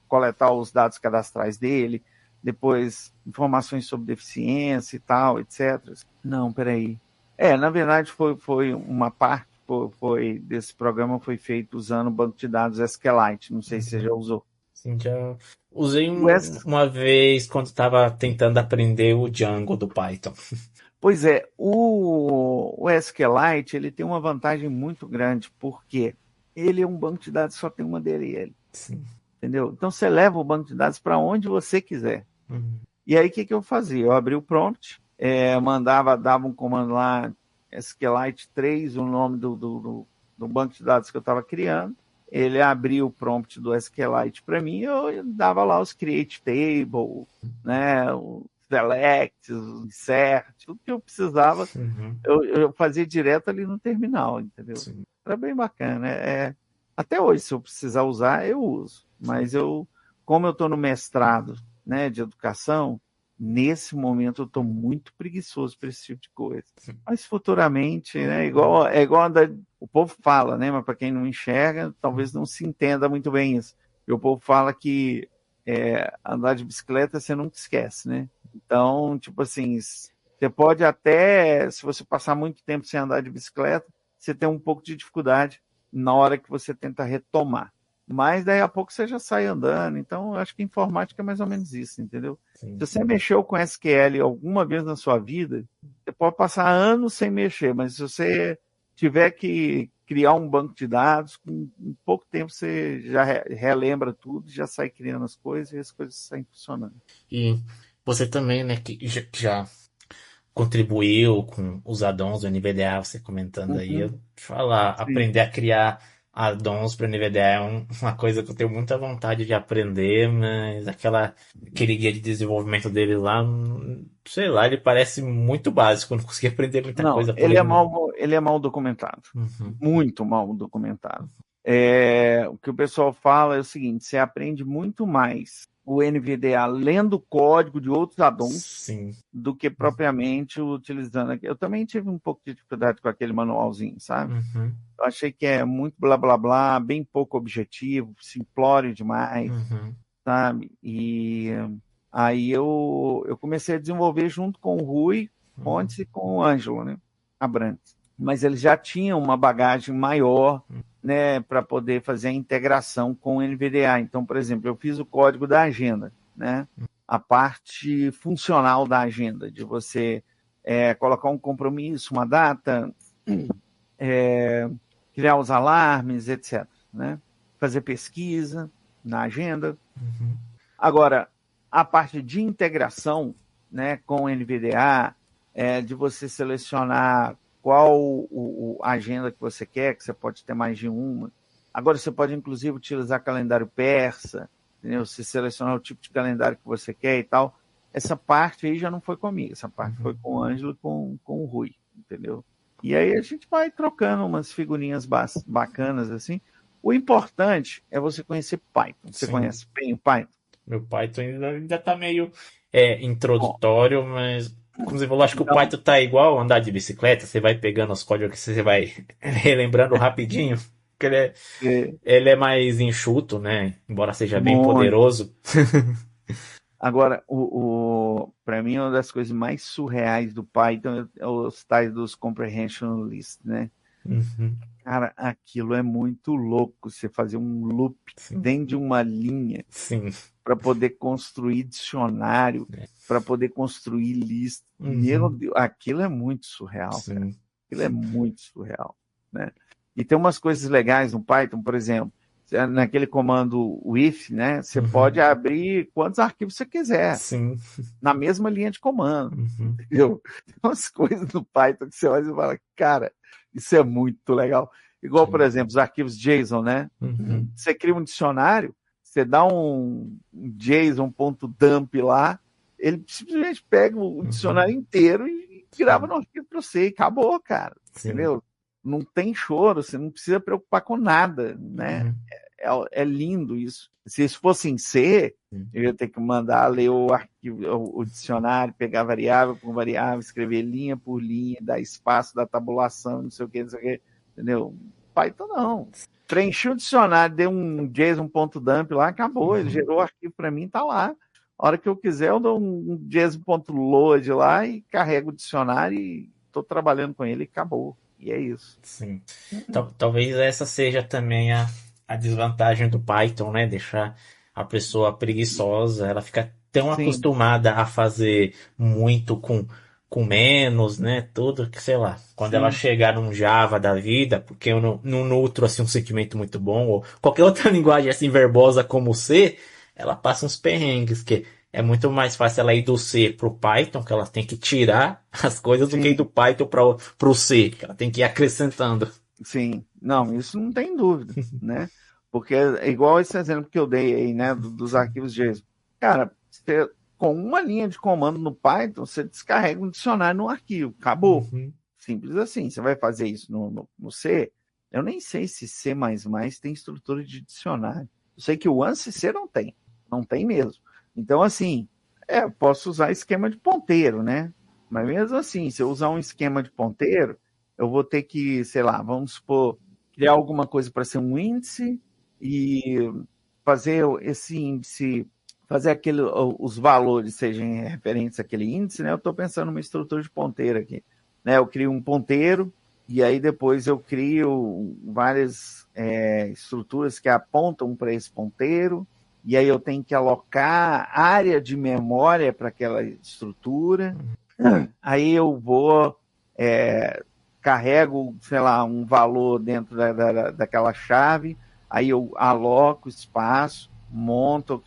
S4: coletar os dados cadastrais dele, depois informações sobre deficiência e tal, etc. Não, peraí. Na verdade foi uma parte desse programa foi feito usando o banco de dados SQLite, não sei se você já usou.
S3: Sim, já usei
S4: O S...
S3: uma vez quando estava tentando aprender o Django do Python.
S4: Pois é, o SQLite ele tem uma vantagem muito grande, porque ele é um banco de dados, só tem uma dele,
S3: Sim.
S4: entendeu? Então você leva o banco de dados para onde você quiser.
S3: Uhum.
S4: E aí o que eu fazia? Eu abria o prompt, dava um comando lá, SQLite 3, o nome do banco de dados que eu estava criando. Ele abria o prompt do SQLite para mim, eu dava lá os create table, né, o select, o insert, tudo que eu precisava,
S3: Uhum.
S4: eu fazia direto ali no terminal, entendeu?
S3: Sim.
S4: Era bem bacana. Até hoje, se eu precisar usar, eu uso. Mas como eu estou no mestrado, né, de educação, nesse momento eu estou muito preguiçoso para esse tipo de coisa. Mas futuramente, né, igual o povo fala, né, mas para quem não enxerga, talvez não se entenda muito bem isso. E o povo fala que andar de bicicleta você nunca esquece, né? Então, tipo assim, você pode até, se você passar muito tempo sem andar de bicicleta, você tem um pouco de dificuldade na hora que você tenta retomar. Mas daí a pouco você já sai andando. Então, eu acho que informática é mais ou menos isso, entendeu?
S3: Sim.
S4: Se você mexeu com SQL alguma vez na sua vida, você pode passar anos sem mexer, mas se você tiver que criar um banco de dados, com pouco tempo você já relembra tudo, já sai criando as coisas e as coisas saem funcionando.
S3: E você também, né, que já contribuiu com os addons do NVDA, você comentando aí, eu
S4: Uhum,
S3: te falar,
S4: sim.
S3: aprender a criar addons para o NVDA é uma coisa que eu tenho muita vontade de aprender, mas aquele guia de desenvolvimento dele lá, sei lá, ele parece muito básico, eu não consegui aprender muita
S4: Não,
S3: coisa por ele.
S4: ele é mal documentado.
S3: Uhum.
S4: Muito mal documentado. O que o pessoal fala é o seguinte: você aprende muito mais o NVDA lendo código de outros addons
S3: Sim.
S4: do que propriamente utilizando aqui. Eu também tive um pouco de dificuldade com aquele manualzinho, sabe?
S3: Uhum.
S4: Eu achei que é muito blá blá blá, bem pouco objetivo, simplório demais,
S3: Uhum.
S4: sabe? E aí eu comecei a desenvolver junto com o Rui Fontes e com o Ângelo, né? Abrantes. Mas eles já tinham uma bagagem maior, né, para poder fazer a integração com o NVDA. Então, por exemplo, eu fiz o código da agenda, né? A parte funcional da agenda, de você colocar um compromisso, uma data, criar os alarmes, etc. Né? Fazer pesquisa na agenda.
S3: Uhum.
S4: Agora, a parte de integração, né, com o NVDA, de você selecionar qual a agenda que você quer, que você pode ter mais de uma. Agora você pode, inclusive, utilizar calendário persa, entendeu? Você selecionar o tipo de calendário que você quer e tal. Essa parte aí já não foi comigo, essa parte foi com o Ângelo e com o Rui, entendeu? E aí a gente vai trocando umas figurinhas bacanas assim. O importante é você conhecer Python. Você
S3: Sim.
S4: conhece bem o Python?
S3: Meu Python ainda tá meio introdutório, mas como você falou, acho que o
S4: Então,
S3: Python tá igual andar de bicicleta, você vai pegando os códigos que você vai relembrando rapidinho, porque
S4: é,
S3: ele é mais enxuto, né? Embora seja bem
S4: muito.
S3: poderoso.
S4: Agora, para mim, uma das coisas mais surreais do Python é os tais dos comprehension lists, né?
S3: Uhum,
S4: Cara, aquilo é muito louco, você fazer um loop
S3: sim,
S4: dentro de uma linha
S3: sim.
S4: para poder construir dicionário, para poder construir lista. Meu
S3: Uhum,
S4: Deus, aquilo é muito surreal, cara.
S3: sim.
S4: Aquilo é muito surreal, né? E tem umas coisas legais no Python, por exemplo, naquele comando with, né? Você pode
S3: Uhum,
S4: abrir quantos arquivos você quiser
S3: sim.
S4: na mesma linha de comando,
S3: Uhum,
S4: entendeu? Tem umas coisas no Python que você olha e fala, cara, isso é muito legal. Igual, por
S3: sim.
S4: exemplo, os arquivos JSON, né?
S3: Uhum,
S4: Você cria um dicionário, você dá um JSON.dump lá, ele simplesmente pega o dicionário
S3: uhum,
S4: inteiro e grava
S3: sim.
S4: no arquivo para você e acabou, cara.
S3: Sim.
S4: Entendeu? Não tem choro, você não precisa preocupar com nada, né?
S3: Uhum,
S4: É lindo isso. Se isso fosse em C,
S3: sim.
S4: eu ia ter que mandar ler o arquivo, o dicionário, pegar variável por variável, escrever linha por linha, dar espaço da tabulação, não sei o que, não sei o que, entendeu? Python não. Preenchi o dicionário, dei um JSON.dump lá, acabou. Ele
S3: Uhum,
S4: gerou o arquivo para mim, tá lá. A hora que eu quiser, eu dou um JSON.load lá e carrego o dicionário e estou trabalhando com ele e acabou. E é isso.
S3: sim. Talvez essa seja também a desvantagem do Python, né? Deixar a pessoa preguiçosa, ela fica tão
S4: Sim,
S3: acostumada a fazer muito com menos, né? Tudo que, sei lá, quando ela
S4: sim,
S3: chegar num Java da vida, porque eu não nutro assim, um sentimento muito bom, ou qualquer outra linguagem assim verbosa como o C, ela passa uns perrengues, que é muito mais fácil ela ir do C pro Python, que ela tem que tirar as coisas, do que ir do
S4: sim.
S3: Python pro C, que ela tem que ir acrescentando.
S4: Sim, não, isso não tem dúvida, né? Porque é igual esse exemplo que eu dei aí, né, dos
S3: Sim.
S4: arquivos JSON. Cara, você, com uma linha de comando no Python, você descarrega um dicionário no arquivo, acabou.
S3: Uhum.
S4: Simples assim. Você vai fazer isso no C? Eu nem sei se C++ tem estrutura de dicionário. Eu sei que o ANSI C não tem mesmo. Então, assim, eu posso usar esquema de ponteiro, né? Mas mesmo assim, se eu usar um esquema de ponteiro, eu vou ter que, sei lá, vamos supor, criar alguma coisa para ser um índice e fazer esse índice, fazer os valores sejam referentes àquele índice, né? Eu estou pensando numa estrutura de ponteiro aqui, né? Eu crio um ponteiro e aí depois eu crio várias estruturas que apontam para esse ponteiro e aí eu tenho que alocar área de memória para aquela estrutura. Aí eu vou carrego, sei lá, um valor dentro daquela chave, aí eu aloco espaço, monto,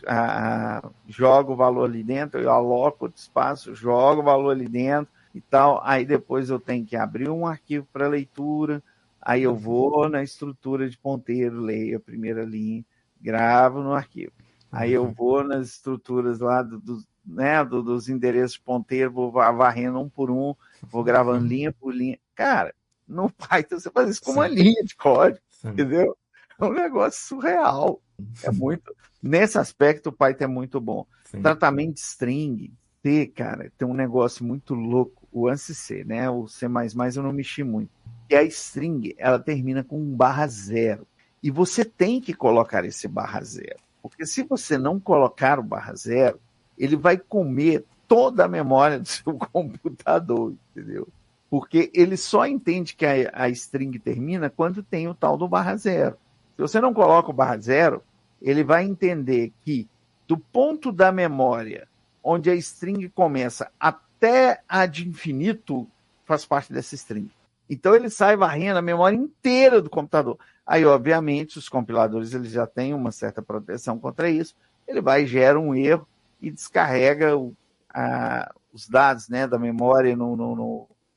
S4: jogo o valor ali dentro, eu aloco outro espaço, jogo o valor ali dentro e tal. Aí depois eu tenho que abrir um arquivo para leitura, aí eu vou na estrutura de ponteiro, leio a primeira linha, gravo no arquivo. Aí eu vou nas estruturas lá dos endereços de ponteiro, vou varrendo um por um, vou gravando linha por linha. Cara, no Python você faz isso com uma
S3: Sim,
S4: linha de código,
S3: sim,
S4: entendeu? É um negócio surreal. É muito. Nesse aspecto, o Python é muito bom.
S3: sim.
S4: Tratamento de string, C, cara, tem um negócio muito louco. O ANSI C, né? O C++ eu não mexi muito. E a string, ela termina com um /0. E você tem que colocar esse /0. Porque se você não colocar o /0, ele vai comer toda a memória do seu computador, entendeu? Porque ele só entende que a string termina quando tem o tal do /0. Se você não coloca o /0, ele vai entender que do ponto da memória onde a string começa até a de infinito faz parte dessa string. Então ele sai varrendo a memória inteira do computador. Aí, obviamente, os compiladores eles já têm uma certa proteção contra isso. Ele vai e gera um erro e descarrega os dados, né, da memória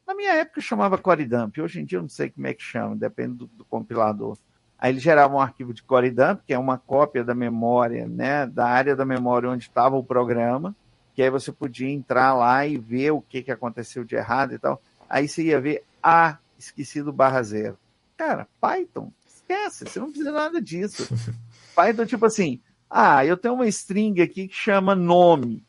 S4: na minha época eu chamava core dump, hoje em dia eu não sei como é que chama, depende do compilador. Aí ele gerava um arquivo de core dump, que é uma cópia da memória, né, da área da memória onde estava o programa, que aí você podia entrar lá e ver o que aconteceu de errado e tal. Aí você ia ver, esqueci do /0. Cara, Python, esquece, você não precisa nada disso. Python, tipo assim, Eu tenho uma string aqui que chama nome.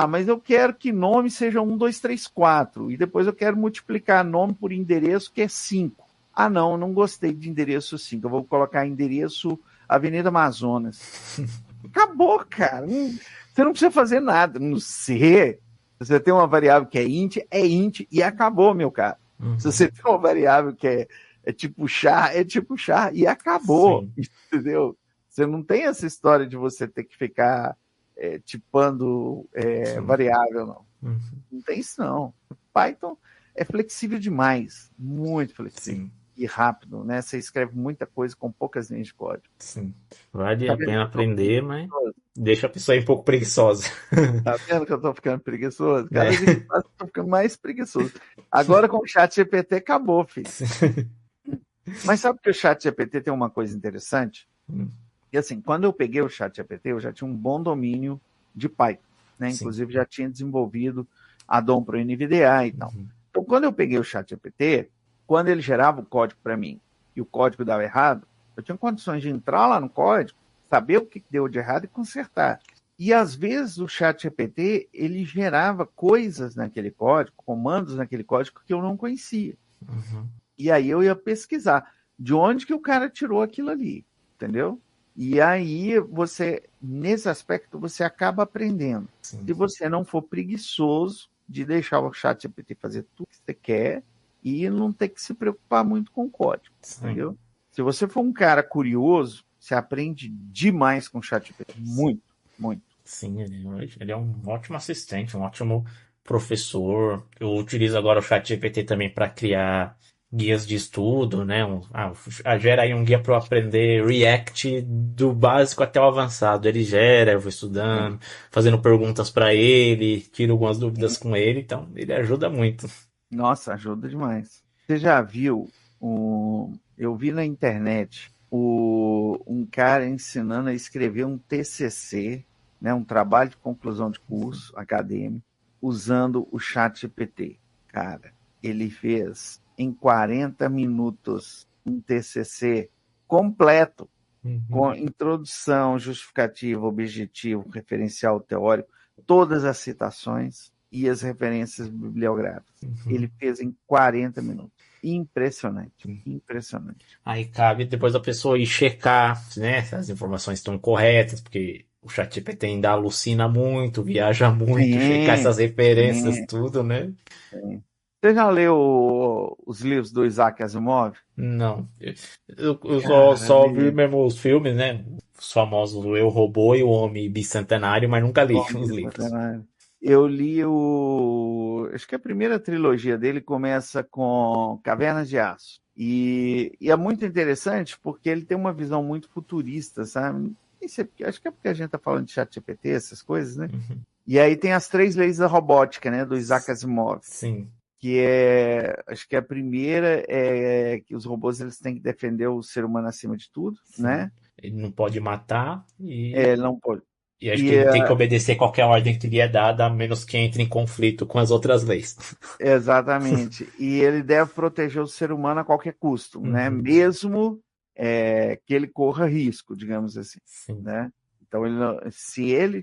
S4: Mas eu quero que nome seja 1, 2, 3, 4. E depois eu quero multiplicar nome por endereço, que é 5. Não gostei de endereço 5. Eu vou colocar endereço Avenida Amazonas. Acabou, cara. Você não precisa fazer nada. No C, você tem uma variável que é int e acabou, meu cara. Se você tem uma variável que é tipo char e acabou. Sim. Entendeu? Você não tem essa história de você ter que ficar tipando variável, não. Não tem isso, não. Python é flexível demais. Muito flexível. Sim. E rápido, né? Você escreve muita coisa com poucas linhas de código.
S3: Sim. Vale a pena aprender, mas deixa a pessoa um pouco preguiçosa.
S4: Tá vendo que eu tô ficando preguiçoso? Cada vez que passa, eu tô ficando mais preguiçoso. Agora com o ChatGPT acabou, filho. Mas sabe que o ChatGPT tem uma coisa interessante? E assim, quando eu peguei o ChatGPT, eu já tinha um bom domínio de Python, né? Inclusive já tinha desenvolvido a DOM para o NVDA e tal. Então, quando eu peguei o ChatGPT, quando ele gerava o código para mim e o código dava errado, eu tinha condições de entrar lá no código, saber o que deu de errado e consertar. E às vezes o ChatGPT, ele gerava coisas naquele código, comandos naquele código que eu não conhecia. E aí eu ia pesquisar de onde que o cara tirou aquilo ali, entendeu? E aí você, nesse aspecto, você acaba aprendendo. Sim. Se você não for preguiçoso de deixar o ChatGPT fazer tudo que você quer e não ter que se preocupar muito com o código, entendeu? Se você for um cara curioso, você aprende demais com o ChatGPT. Muito, muito.
S3: Sim, ele é um ótimo assistente, um ótimo professor. Eu utilizo agora o ChatGPT também para criar guias de estudo, né? Gera aí um guia para eu aprender React do básico até o avançado. Ele gera, eu vou estudando, fazendo perguntas para ele, tiro algumas dúvidas com ele, então ele ajuda muito.
S4: Nossa, ajuda demais. Você já viu, eu vi na internet um cara ensinando a escrever um TCC, né? Um trabalho de conclusão de curso acadêmico, usando o ChatGPT. Cara, ele fez em 40 minutos um TCC completo, com introdução, justificativa, objetivo, referencial teórico, todas as citações e as referências bibliográficas. Ele fez em 40 minutos. Impressionante, impressionante.
S3: Aí cabe depois a pessoa ir checar, né, se as informações estão corretas, porque o ChatGPT ainda alucina muito, viaja muito, checar essas referências, tudo, né?
S4: Você já leu os livros do Isaac Asimov?
S3: Não. Eu só vi mesmo os filmes, né? Os famosos Eu, Robô e o Homem Bicentenário, mas nunca li os livros.
S4: Eu li acho que a primeira trilogia dele começa com Cavernas de Aço. E é muito interessante porque ele tem uma visão muito futurista, sabe? Acho que é porque a gente está falando de ChatGPT, essas coisas, né? E aí tem as 3 leis da robótica, né? Do Isaac Asimov.
S3: Sim.
S4: Que acho que a primeira é que os robôs eles têm que defender o ser humano acima de tudo, né?
S3: Ele não pode matar e...
S4: Ele não pode.
S3: E acho que ele tem que obedecer qualquer ordem que lhe é dada, a menos que entre em conflito com as outras leis.
S4: Exatamente. E ele deve proteger o ser humano a qualquer custo, né? Mesmo que ele corra risco, digamos assim.
S3: Sim.
S4: Né? Então, se ele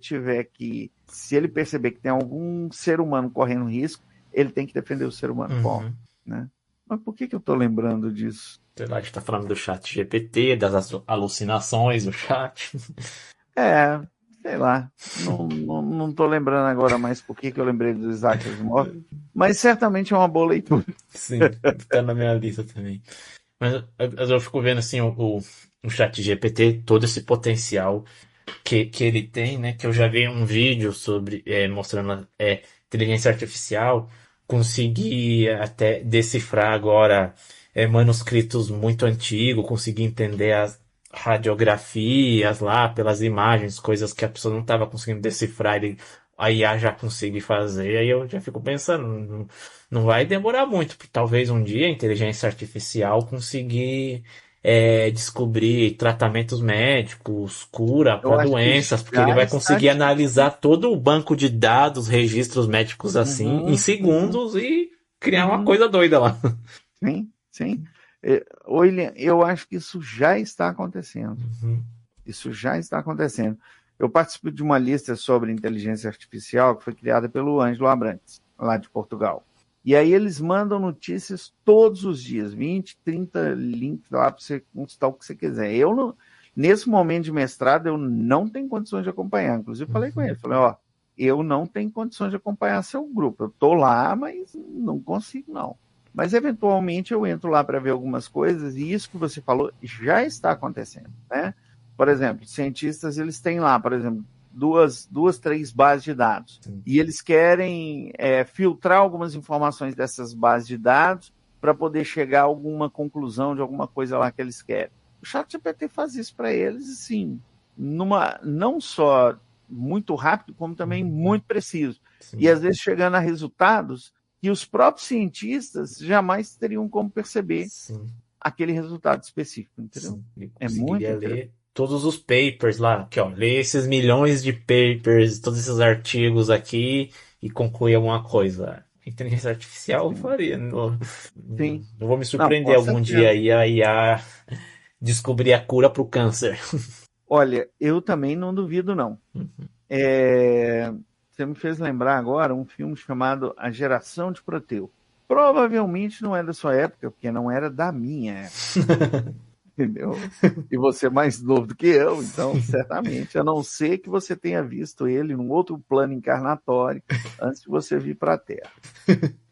S4: perceber que tem algum ser humano correndo risco, ele tem que defender o ser humano. Né? Mas por que eu estou lembrando disso?
S3: Sei lá, a gente está falando do ChatGPT, das alucinações do chat.
S4: Sei lá. Não estou lembrando agora mais por que eu lembrei do Isaac Asimov, mas certamente é uma boa leitura.
S3: Sim, está na minha lista também. Mas eu fico vendo assim o ChatGPT, todo esse potencial que ele tem, né? Que eu já vi um vídeo sobre mostrando inteligência artificial conseguir até decifrar agora manuscritos muito antigos, conseguir entender as radiografias lá pelas imagens, coisas que a pessoa não estava conseguindo decifrar, a IA já consegue fazer. Aí eu já fico pensando, não vai demorar muito, porque talvez um dia a inteligência artificial conseguir descobrir tratamentos médicos, cura para doenças, porque ele vai conseguir analisar todo o banco de dados, registros médicos assim, em segundos e criar uma coisa doida lá.
S4: Sim. William, eu acho que isso já está acontecendo. Isso já está acontecendo. Eu participo de uma lista sobre inteligência artificial que foi criada pelo Ângelo Abrantes, lá de Portugal. E aí eles mandam notícias todos os dias, 20, 30 links lá para você consultar o que você quiser. Nesse momento de mestrado, eu não tenho condições de acompanhar. Inclusive, falei com ele, falei, eu não tenho condições de acompanhar seu grupo. Eu estou lá, mas não consigo, não. Mas, eventualmente, eu entro lá para ver algumas coisas, e isso que você falou já está acontecendo, né? Por exemplo, cientistas, eles têm lá, por exemplo, duas, três bases de dados. Sim. E eles querem filtrar algumas informações dessas bases de dados para poder chegar a alguma conclusão de alguma coisa lá que eles querem. O ChatGPT faz isso para eles, assim, não só muito rápido, como também muito preciso. Sim. E, às vezes, chegando a resultados que os próprios cientistas jamais teriam como perceber. Sim. Aquele resultado específico, entendeu?
S3: Sim. É muito ler todos os papers lá, aqui, ler esses milhões de papers, todos esses artigos aqui e concluir alguma coisa. A inteligência artificial faria. Não vou me surpreender algum dia aí a IA descobrir a cura para o câncer.
S4: Olha, eu também não duvido, não. Uhum. Você me fez lembrar agora um filme chamado A Geração de Proteu. Provavelmente não é da sua época, porque não era da minha época. Entendeu? E você é mais novo do que eu, então, certamente, a não ser que você tenha visto ele num outro plano encarnatório antes de você vir para a Terra.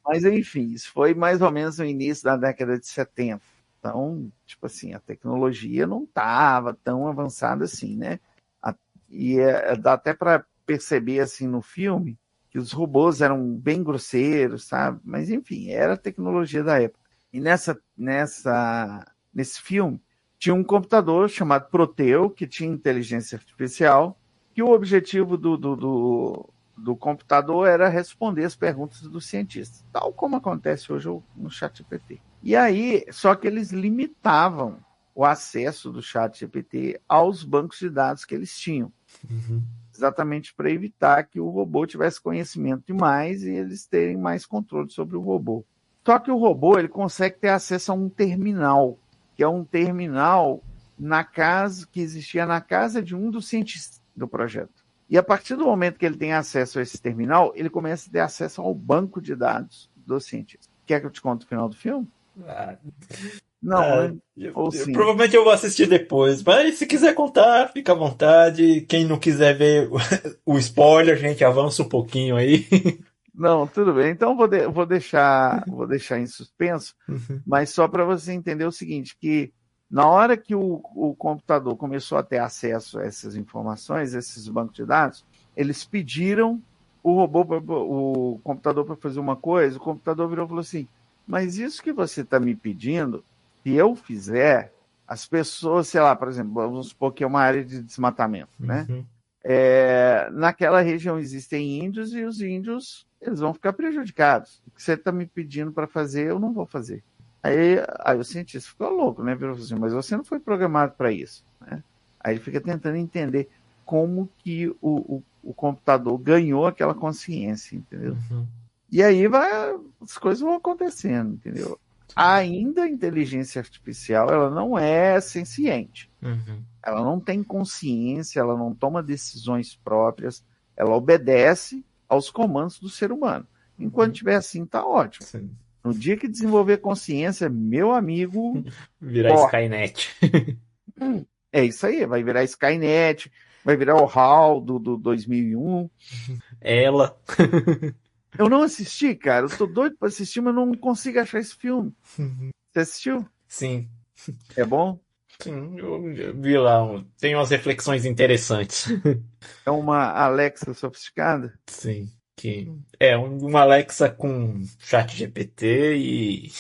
S4: Mas, enfim, isso foi mais ou menos no início da década de 70. Então, tipo assim, a tecnologia não estava tão avançada assim, né? E dá até para perceber, assim, no filme, que os robôs eram bem grosseiros, sabe? Mas, enfim, era a tecnologia da época. E nesse filme, tinha um computador chamado Proteu, que tinha inteligência artificial, que o objetivo do computador era responder as perguntas dos cientistas, tal como acontece hoje no ChatGPT. E aí, só que eles limitavam o acesso do ChatGPT aos bancos de dados que eles tinham. Uhum. Exatamente para evitar que o robô tivesse conhecimento demais e eles terem mais controle sobre o robô. Só que o robô ele consegue ter acesso a um terminal, que é um terminal que existia na casa de um dos cientistas do projeto. E a partir do momento que ele tem acesso a esse terminal, ele começa a ter acesso ao banco de dados dos cientistas. Quer que eu te conte o final do filme? Não,
S3: provavelmente eu vou assistir depois, mas se quiser contar, fica à vontade. Quem não quiser ver o spoiler, a gente avança um pouquinho aí.
S4: Não, tudo bem. Então vou deixar em suspenso, mas só para você entender o seguinte, que na hora que o computador começou a ter acesso a essas informações, esses bancos de dados, eles pediram o computador para fazer uma coisa, o computador virou e falou assim, mas isso que você está me pedindo, se eu fizer, as pessoas, sei lá, por exemplo, vamos supor que é uma área de desmatamento, né? Naquela região existem índios e os índios eles vão ficar prejudicados. O que você está me pedindo para fazer, eu não vou fazer. Aí o cientista ficou louco, né? Virou assim, mas você não foi programado para isso, né? Aí ele fica tentando entender como que o computador ganhou aquela consciência, entendeu? Uhum. E aí as coisas vão acontecendo, entendeu? Ainda a inteligência artificial, ela não é senciente. Uhum. Ela não tem consciência, ela não toma decisões próprias, ela obedece aos comandos do ser humano. Enquanto estiver assim, tá ótimo. Sim. No dia que desenvolver consciência, meu amigo...
S3: Virar Skynet.
S4: É isso aí, vai virar Skynet, vai virar o HAL do 2001.
S3: Ela...
S4: Eu não assisti, cara. Eu tô doido pra assistir, mas não consigo achar esse filme. Você assistiu?
S3: Sim.
S4: É bom?
S3: Sim, eu vi lá. Tem umas reflexões interessantes.
S4: É uma Alexa sofisticada?
S3: Sim. É uma Alexa com chat GPT e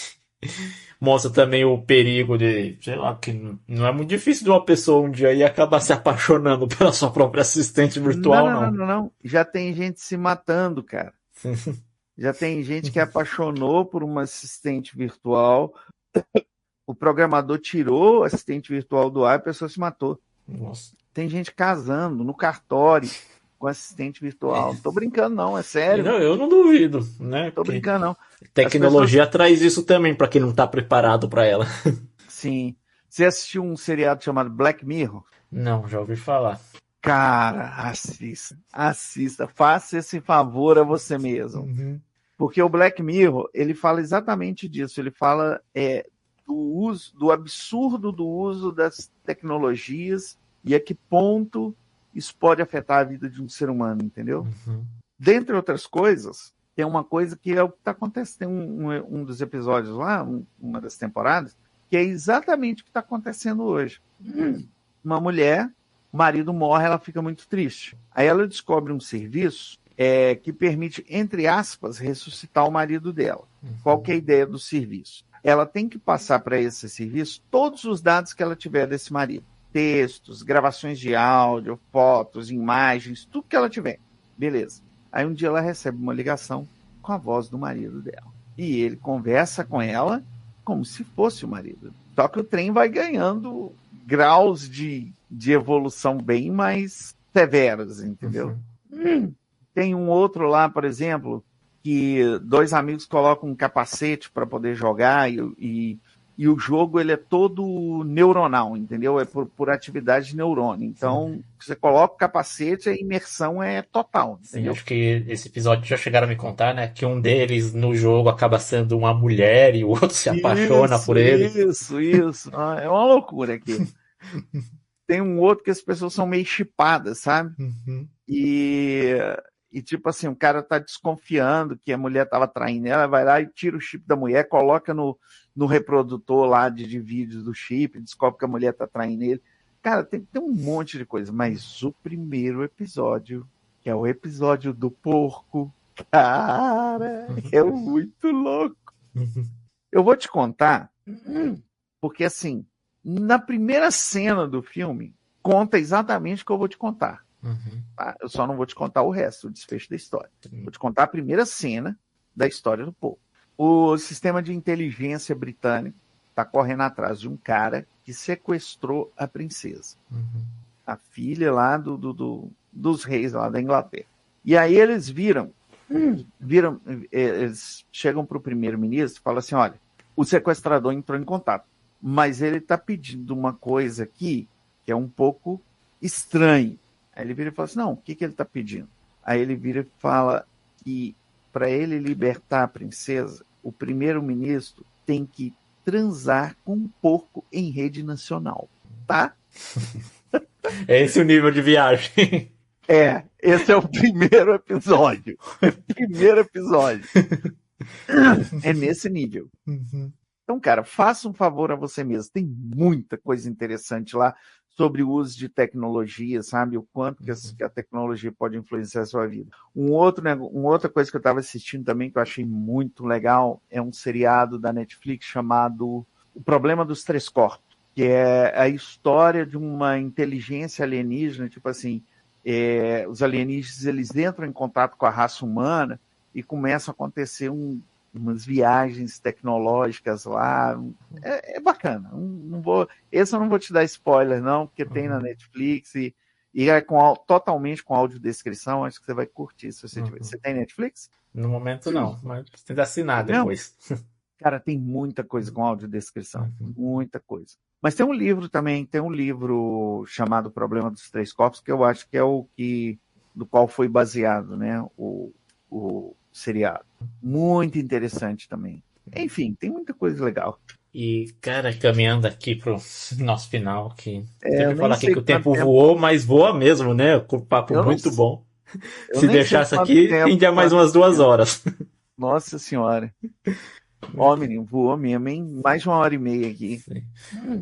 S3: mostra também o perigo de, sei lá, que não é muito difícil de uma pessoa um dia ir acabar se apaixonando pela sua própria assistente virtual,
S4: não. Já tem gente se matando, cara. Já tem gente que apaixonou por uma assistente virtual. O programador tirou o assistente virtual do ar e a pessoa se matou.
S3: Nossa.
S4: Tem gente casando no cartório com assistente virtual. Não tô brincando, não, é sério.
S3: Não, eu não duvido, né?
S4: Tô brincando, não.
S3: Tecnologia traz isso também para quem não tá preparado para ela.
S4: Sim. Você assistiu um seriado chamado Black Mirror?
S3: Não, já ouvi falar.
S4: Cara, assista, faça esse favor a você mesmo.
S3: Uhum.
S4: Porque o Black Mirror, ele fala exatamente disso, ele fala do absurdo do uso das tecnologias e a que ponto isso pode afetar a vida de um ser humano, entendeu?
S3: Uhum.
S4: Dentre outras coisas, tem uma coisa que é o que está acontecendo, tem um dos episódios lá, uma das temporadas, que é exatamente o que está acontecendo hoje. Uma mulher, o marido morre, ela fica muito triste. Aí ela descobre um serviço que permite, entre aspas, ressuscitar o marido dela. Qual que é a ideia do serviço? Ela tem que passar para esse serviço todos os dados que ela tiver desse marido. Textos, gravações de áudio, fotos, imagens, tudo que ela tiver. Beleza. Aí um dia ela recebe uma ligação com a voz do marido dela. E ele conversa com ela como se fosse o marido. Só que o trem vai ganhando graus de evolução bem mais severos, entendeu? Tem um outro lá, por exemplo, que dois amigos colocam um capacete para poder jogar e o jogo ele é todo neuronal, entendeu? É por atividade de neurônio. Então, você coloca o capacete, a imersão é total, entendeu?
S3: Sim, acho que esse episódio já chegaram a me contar, né? Que um deles no jogo acaba sendo uma mulher e o outro se apaixona por ele.
S4: Isso. É uma loucura aqui. Tem um outro que as pessoas são meio chipadas, sabe?
S3: Uhum.
S4: E tipo assim, o cara tá desconfiando que a mulher tava traindo ela, vai lá e tira o chip da mulher, coloca no reprodutor lá de vídeos do chip, descobre que a mulher tá traindo ele. Cara, tem um monte de coisa, mas o primeiro episódio, que é o episódio do porco, cara, é muito louco. Eu vou te contar, porque assim, na primeira cena do filme, conta exatamente o que eu vou te contar.
S3: Uhum.
S4: Tá? Eu só não vou te contar o resto, o desfecho da história. Vou te contar a primeira cena da história do povo. O sistema de inteligência britânico está correndo atrás de um cara que sequestrou a princesa, a filha lá dos reis lá da Inglaterra. E aí eles eles chegam para o primeiro-ministro e falam assim, olha, o sequestrador entrou em contato, mas ele está pedindo uma coisa aqui que é um pouco estranho. Aí ele vira e fala assim, não, o que ele está pedindo? Aí ele vira e fala que para ele libertar a princesa, o primeiro-ministro tem que transar com um porco em rede nacional, tá?
S3: É esse o nível de viagem.
S4: Esse é o primeiro episódio. É nesse nível.
S3: Uhum.
S4: Então, cara, faça um favor a você mesmo. Tem muita coisa interessante lá sobre o uso de tecnologia, sabe? O quanto que a tecnologia pode influenciar a sua vida. Uma outra coisa que eu estava assistindo também, que eu achei muito legal, é um seriado da Netflix chamado O Problema dos Três Corpos, que é a história de uma inteligência alienígena, tipo assim, os alienígenas eles entram em contato com a raça humana e começam a acontecer umas viagens tecnológicas lá. É bacana. Esse eu não vou te dar spoiler, não, porque tem na Netflix e é totalmente com audiodescrição. Acho que você vai curtir se você tiver. Você tem Netflix?
S3: No momento não, mas tenta assinar
S4: Não.
S3: depois.
S4: Cara, tem muita coisa com audiodescrição. Muita coisa. Mas tem um livro também, tem um livro chamado O Problema dos Três Corpos, que eu acho que é do qual foi baseado, né, o seriado. Muito interessante também. Enfim, tem muita coisa legal.
S3: E, cara, caminhando aqui pro nosso final, que
S4: eu
S3: sempre
S4: nem
S3: falar aqui
S4: sei
S3: que o
S4: quanto
S3: tempo
S4: tempo.
S3: voou, mas voa mesmo, né? O papo
S4: Eu não
S3: muito
S4: sei.
S3: bom.
S4: Eu
S3: Se
S4: nem sei
S3: deixasse
S4: quanto
S3: aqui,
S4: tempo,
S3: rendia mais
S4: quanto
S3: umas 2
S4: tempo.
S3: horas.
S4: Nossa Senhora. Ó, menino, voou mesmo, hein? Mais de 1h30 aqui,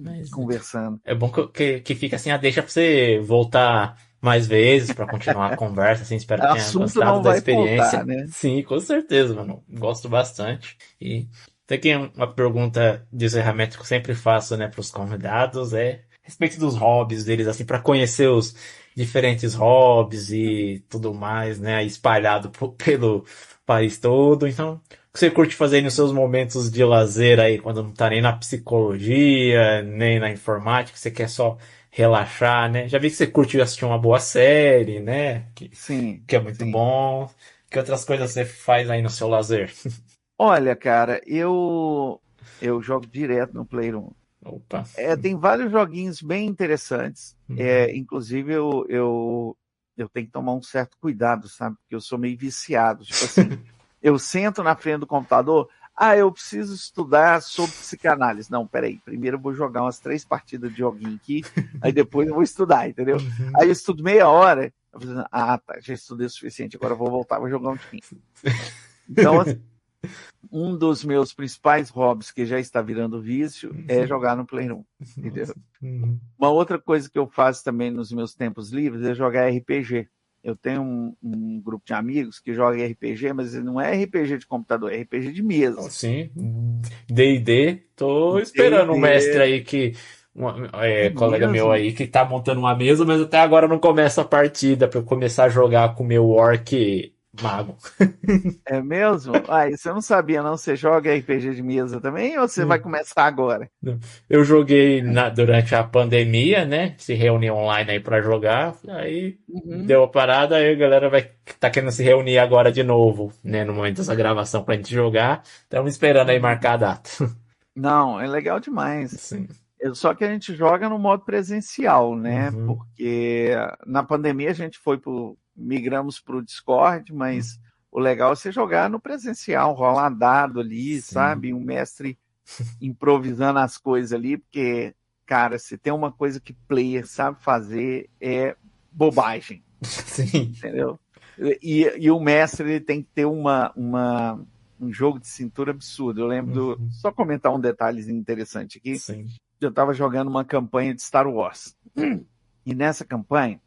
S3: Mas
S4: conversando.
S3: é bom que fica assim, deixa pra você voltar mais vezes pra continuar a conversa, assim, espero que
S4: O
S3: tenha
S4: assunto
S3: gostado
S4: não
S3: da
S4: vai
S3: experiência.
S4: faltar, né?
S3: Sim, com certeza, mano. Gosto bastante. E tem aqui uma pergunta de encerramento que eu sempre faço, né, pros convidados, a respeito dos hobbies deles, assim, pra conhecer os diferentes hobbies e tudo mais, né, espalhado pelo país todo. Então, o que você curte fazer aí nos seus momentos de lazer aí, quando não tá nem na psicologia, nem na informática, você quer só relaxar, né? Já vi que você curte assistir uma boa série, né?
S4: Sim,
S3: Que é muito
S4: sim.
S3: bom. Que outras coisas você faz aí no seu lazer?
S4: Olha, cara, eu jogo direto no Play 1.
S3: Opa.
S4: Tem vários joguinhos bem interessantes. Inclusive, eu tenho que tomar um certo cuidado, sabe? Porque eu sou meio viciado. Tipo assim, eu sento na frente do computador, eu preciso estudar sobre psicanálise. Não, peraí, primeiro eu vou jogar umas 3 partidas de joguinho aqui, aí depois eu vou estudar, entendeu? Aí eu estudo meia hora, eu falo assim, tá, já estudei o suficiente, agora eu vou voltar, vou jogar um tiquinho. Então, assim, um dos meus principais hobbies, que já está virando vício, é jogar no Play 1, entendeu? Uma outra coisa que eu faço também nos meus tempos livres é jogar RPG. Eu tenho um grupo de amigos que joga RPG, mas não é RPG de computador, é RPG de mesa.
S3: Sim, D&D. Tô esperando um mestre aí colega meu aí que tá montando uma mesa, mas até agora não começa a partida pra eu começar a jogar com o meu orc mago.
S4: É mesmo? Isso eu não sabia, não. Você joga RPG de mesa também ou você vai começar agora?
S3: Eu joguei durante a pandemia, né? Se reunir online aí pra jogar. Aí deu a parada, aí a galera tá querendo se reunir agora de novo, né? No momento dessa gravação pra gente jogar. Estamos esperando aí marcar a data.
S4: Não, é legal demais.
S3: Sim.
S4: Só que a gente joga no modo presencial, né? Porque na pandemia a gente migramos para o Discord, mas o legal é você jogar no presencial, rolar dado ali, sabe? Um mestre improvisando as coisas ali, porque, cara, se tem uma coisa que player sabe fazer é bobagem.
S3: Sim.
S4: Entendeu? E o mestre ele tem que ter um jogo de cintura absurdo. Eu lembro, só comentar um detalhezinho interessante aqui.
S3: Sim.
S4: Eu estava jogando uma campanha de Star Wars. E nessa campanha,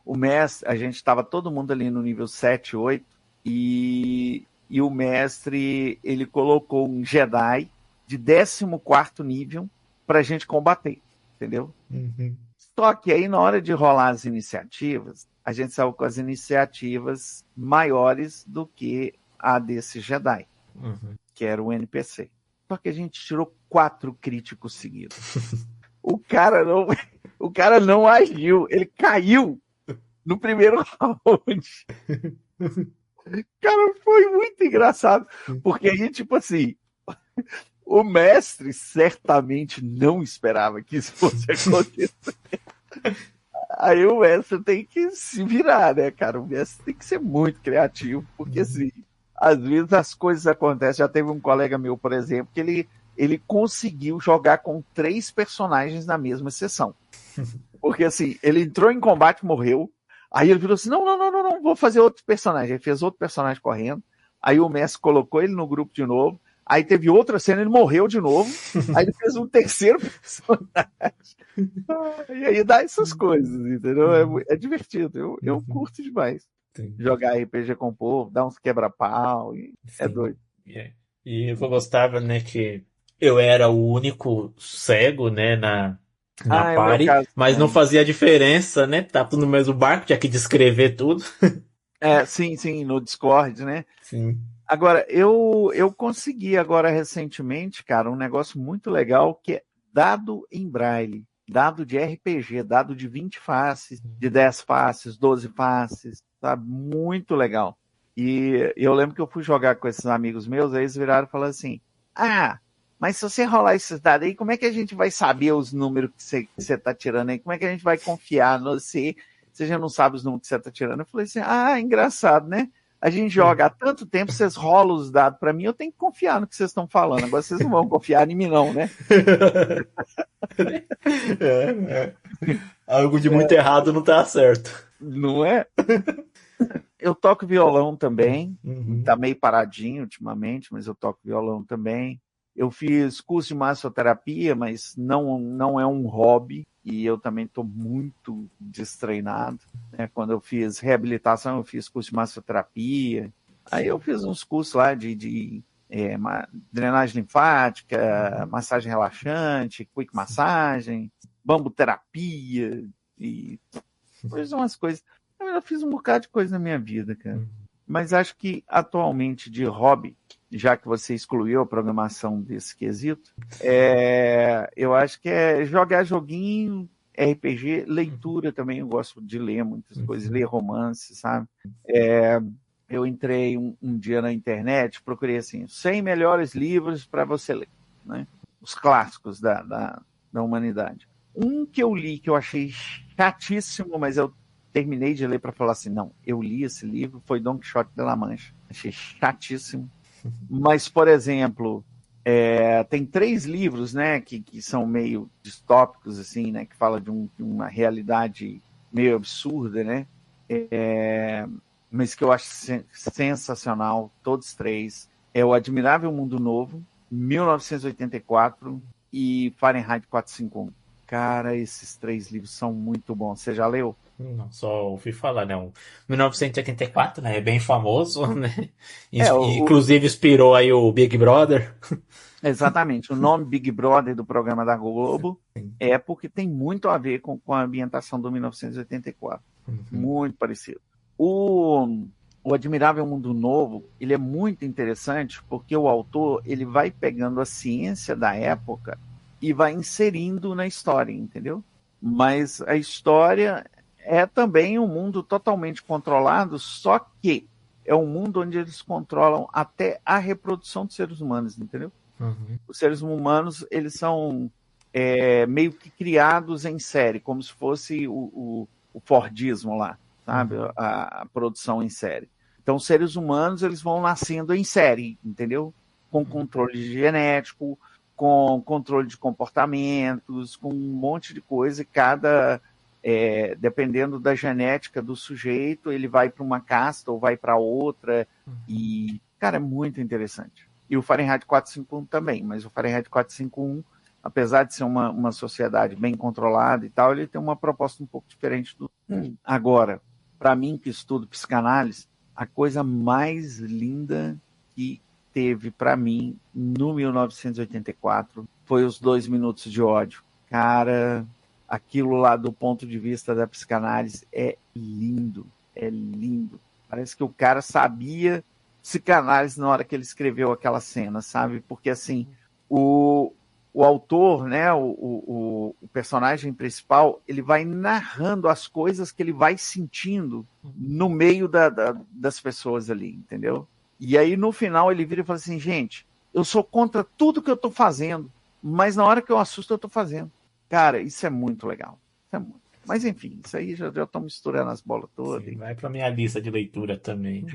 S4: o mestre, a gente estava todo mundo ali no nível 7, 8, e o mestre, ele colocou um Jedi de 14º nível para a gente combater, entendeu? Só que aí, na hora de rolar as iniciativas, a gente saiu com as iniciativas maiores do que a desse Jedi, que era o NPC. Só que a gente tirou 4 críticos seguidos. O cara não agiu, ele caiu no primeiro round. Cara, foi muito engraçado, porque aí, tipo assim, o mestre certamente não esperava que isso fosse acontecer. Aí o mestre tem que se virar, né, cara? O mestre tem que ser muito criativo, porque assim, às vezes as coisas acontecem. Já teve um colega meu, por exemplo, que ele conseguiu jogar com 3 personagens na mesma sessão. Porque assim, ele entrou em combate, morreu. Aí ele virou assim, não, vou fazer outro personagem. Ele fez outro personagem correndo. Aí o mestre colocou ele no grupo de novo. Aí teve outra cena, ele morreu de novo. Aí ele fez um terceiro personagem. E aí dá essas coisas, entendeu? É divertido. Eu curto demais. Sim. Jogar RPG com o povo, dar uns quebra-pau. É doido.
S3: E eu gostava, né, que eu era o único cego, né, na party, mas não fazia diferença, né? Tá tudo no mesmo barco, tinha que descrever tudo.
S4: Sim, no Discord, né?
S3: Sim.
S4: Agora, eu consegui agora recentemente, cara, um negócio muito legal que é dado em braille, dado de RPG, dado de 20 faces, de 10 faces, 12 faces, sabe? Muito legal. E eu lembro que eu fui jogar com esses amigos meus, aí eles viraram e falaram assim, mas se você rolar esses dados aí, como é que a gente vai saber os números que você tá tirando aí? Como é que a gente vai confiar no você? Você já não sabe os números que você tá tirando. Eu falei assim, engraçado, né? A gente joga há tanto tempo, vocês rolam os dados para mim, eu tenho que confiar no que vocês estão falando. Agora vocês não vão confiar em mim não, né?
S3: Algo de muito errado não tá certo.
S4: Não é? Eu toco violão também, tá meio paradinho ultimamente, mas eu toco violão também. Eu fiz curso de massoterapia, mas não é um hobby, e eu também estou muito destreinado, né? Quando eu fiz reabilitação, eu fiz curso de massoterapia, aí eu fiz uns cursos lá de drenagem linfática, massagem relaxante, quick massagem, bambuterapia, e fiz umas coisas. Eu fiz um bocado de coisa na minha vida, cara. Mas acho que atualmente de hobby, já que você excluiu a programação desse quesito, eu acho que é jogar joguinho, RPG, leitura também. Eu gosto de ler muitas coisas, ler romance, sabe? Eu entrei um dia na internet, procurei assim, 100 melhores livros para você ler, né? os clássicos da humanidade. Um que eu li que eu achei chatíssimo, mas eu terminei de ler para falar assim, não, eu li esse livro, foi Don Quixote de La Mancha. Achei chatíssimo. Mas, por exemplo, tem 3 livros, né, que são meio distópicos, assim, né, que falam de uma realidade meio absurda, né, mas que eu acho sensacional, todos 3. É O Admirável Mundo Novo, 1984 e Fahrenheit 451. Cara, esses 3 livros são muito bons. Você já leu?
S3: Não, só ouvi falar, né? O 1984, né? É bem famoso, né? Inclusive inspirou aí o Big Brother.
S4: Exatamente. O nome Big Brother do programa da Globo é porque tem muito a ver com a ambientação do 1984. Muito parecido. O Admirável Mundo Novo, ele é muito interessante porque o autor ele vai pegando a ciência da época e vai inserindo na história, entendeu? Mas a história é também um mundo totalmente controlado, só que é um mundo onde eles controlam até a reprodução dos seres humanos, entendeu? Os seres humanos, eles são meio que criados em série, como se fosse o Fordismo lá, sabe? A produção em série. Então, os seres humanos, eles vão nascendo em série, entendeu? Com controle genético, com controle de comportamentos, com um monte de coisa, e dependendo da genética do sujeito, ele vai para uma casta ou vai para outra, e, cara, é muito interessante. E o Fahrenheit 451 também, mas o Fahrenheit 451, apesar de ser uma sociedade bem controlada e tal, ele tem uma proposta um pouco diferente do... Agora, para mim que estudo psicanálise, a coisa mais linda que teve para mim no 1984 foi os 2 minutos de ódio. Cara, aquilo lá do ponto de vista da psicanálise é lindo, é lindo. Parece que o cara sabia psicanálise na hora que ele escreveu aquela cena, sabe? Porque assim, o autor, né, o personagem principal, ele vai narrando as coisas que ele vai sentindo no meio das pessoas ali, entendeu? E aí, no final, ele vira e fala assim, gente, eu sou contra tudo que eu tô fazendo, mas na hora que eu assusto, eu tô fazendo. Cara, isso é muito legal. Isso é muito. Mas, enfim, isso aí já tô misturando as bolas todas.
S3: Sim, vai pra minha lista de leitura também.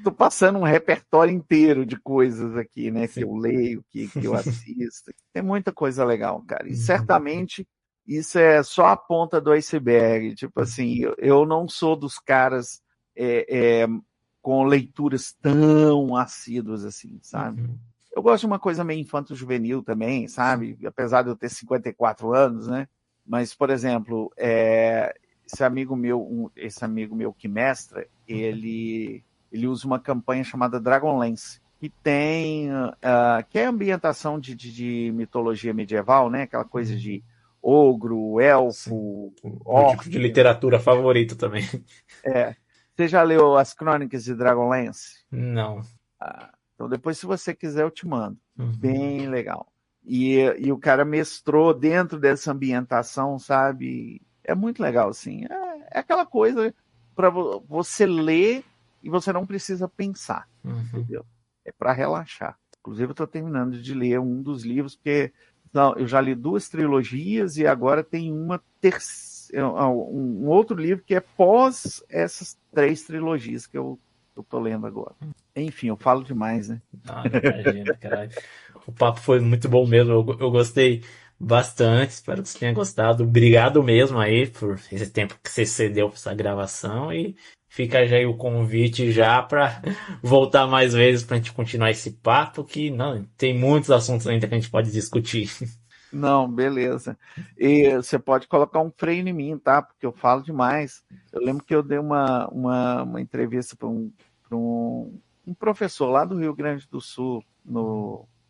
S4: Tô passando um repertório inteiro de coisas aqui, né? Sim. Que eu leio, que eu assisto. Tem muita coisa legal, cara. E certamente isso é só a ponta do iceberg. Tipo assim, eu não sou dos caras com leituras tão assíduas assim, sabe? Eu gosto de uma coisa meio infanto-juvenil também, sabe? Apesar de eu ter 54 anos, né? Mas, por exemplo, esse amigo meu que mestra, ele usa uma campanha chamada Dragonlance, que tem que é ambientação de mitologia medieval, né? Aquela coisa de ogro, elfo,
S3: orc. Tipo de literatura favorito também.
S4: Você já leu as Crônicas de Dragonlance?
S3: Não.
S4: Então depois, se você quiser, eu te mando. Bem legal. E o cara mestrou dentro dessa ambientação, sabe? É muito legal, assim. É aquela coisa para você ler e você não precisa pensar, entendeu? É para relaxar. Inclusive, eu estou terminando de ler um dos livros, porque eu já li 2 trilogias e agora tem um outro livro que é pós essas 3 trilogias que eu estou lendo agora. Enfim, eu falo demais, né?
S3: Imagina, caralho. O papo foi muito bom mesmo, eu gostei bastante, espero que você tenha gostado. Obrigado mesmo aí por esse tempo que você cedeu para essa gravação e fica já aí o convite já para voltar mais vezes para a gente continuar esse papo, que não, tem muitos assuntos ainda que a gente pode discutir.
S4: Não, beleza. E você pode colocar um freio em mim, tá? Porque eu falo demais. Eu lembro que eu dei uma entrevista para um professor lá do Rio Grande do Sul,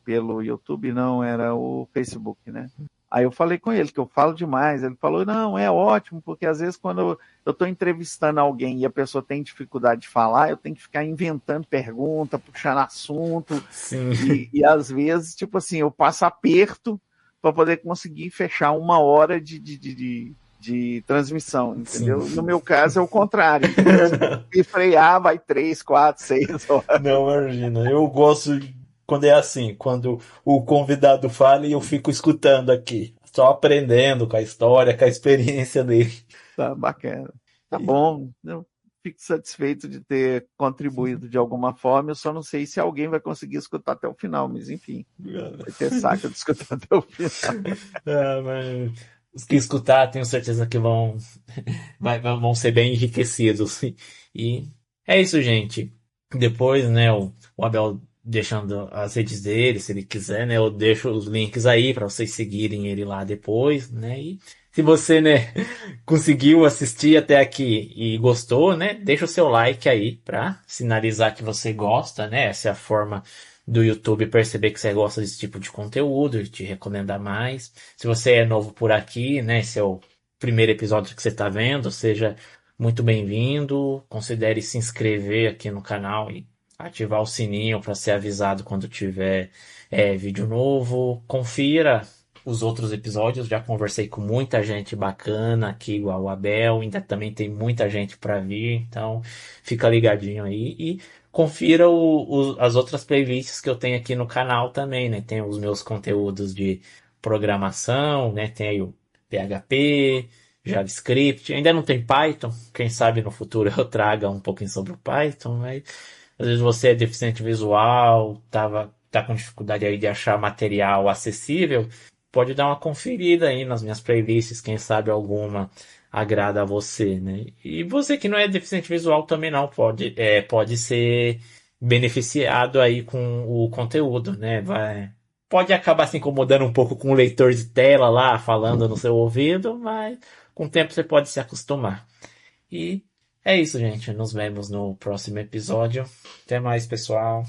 S4: pelo YouTube, não, era o Facebook, né? Aí eu falei com ele que eu falo demais. Ele falou, não, é ótimo, porque às vezes quando eu estou entrevistando alguém e a pessoa tem dificuldade de falar, eu tenho que ficar inventando pergunta, puxando assunto.
S3: Sim.
S4: E às vezes, tipo assim, eu passo aperto para poder conseguir fechar 1 hora de transmissão, entendeu? Sim. No meu caso é o contrário. E frear vai 3, 4, 6 horas.
S3: Não, imagina. Eu gosto quando é assim, quando o convidado fala e eu fico escutando aqui, só aprendendo com a história, com a experiência dele.
S4: Tá bacana. Tá bom. Eu fico satisfeito de ter contribuído de alguma forma. Eu só não sei se alguém vai conseguir escutar até o final, mas enfim, vai ter saco de escutar até o final.
S3: Mas os que escutar, tenho certeza que vão ser bem enriquecidos. E é isso, gente. Depois, né, o Abel deixando as redes dele, se ele quiser, né, eu deixo os links aí para vocês seguirem ele lá depois, né? E se você, né, conseguiu assistir até aqui e gostou, né, deixa o seu like aí para sinalizar que você gosta, né? Essa é a forma do YouTube perceber que você gosta desse tipo de conteúdo e te recomendar mais. Se você é novo por aqui, né, esse é o primeiro episódio que você está vendo, seja muito bem-vindo. Considere se inscrever aqui no canal e ativar o sininho para ser avisado quando tiver vídeo novo. Confira os outros episódios. Já conversei com muita gente bacana aqui, igual o Abel. Ainda também tem muita gente para vir, então fica ligadinho aí e confira as outras playlists que eu tenho aqui no canal também, né? Tem os meus conteúdos de programação, né? Tem aí o PHP, JavaScript. Ainda não tem Python. Quem sabe no futuro eu traga um pouquinho sobre o Python, mas às vezes você é deficiente visual, tá com dificuldade aí de achar material acessível, pode dar uma conferida aí nas minhas playlists, quem sabe alguma agrada a você, né? E você que não é deficiente visual também não pode ser beneficiado aí com o conteúdo, né? Pode acabar se incomodando um pouco com o leitor de tela lá falando no seu ouvido, mas com o tempo você pode se acostumar. E é isso, gente. Nos vemos no próximo episódio. Até mais, pessoal.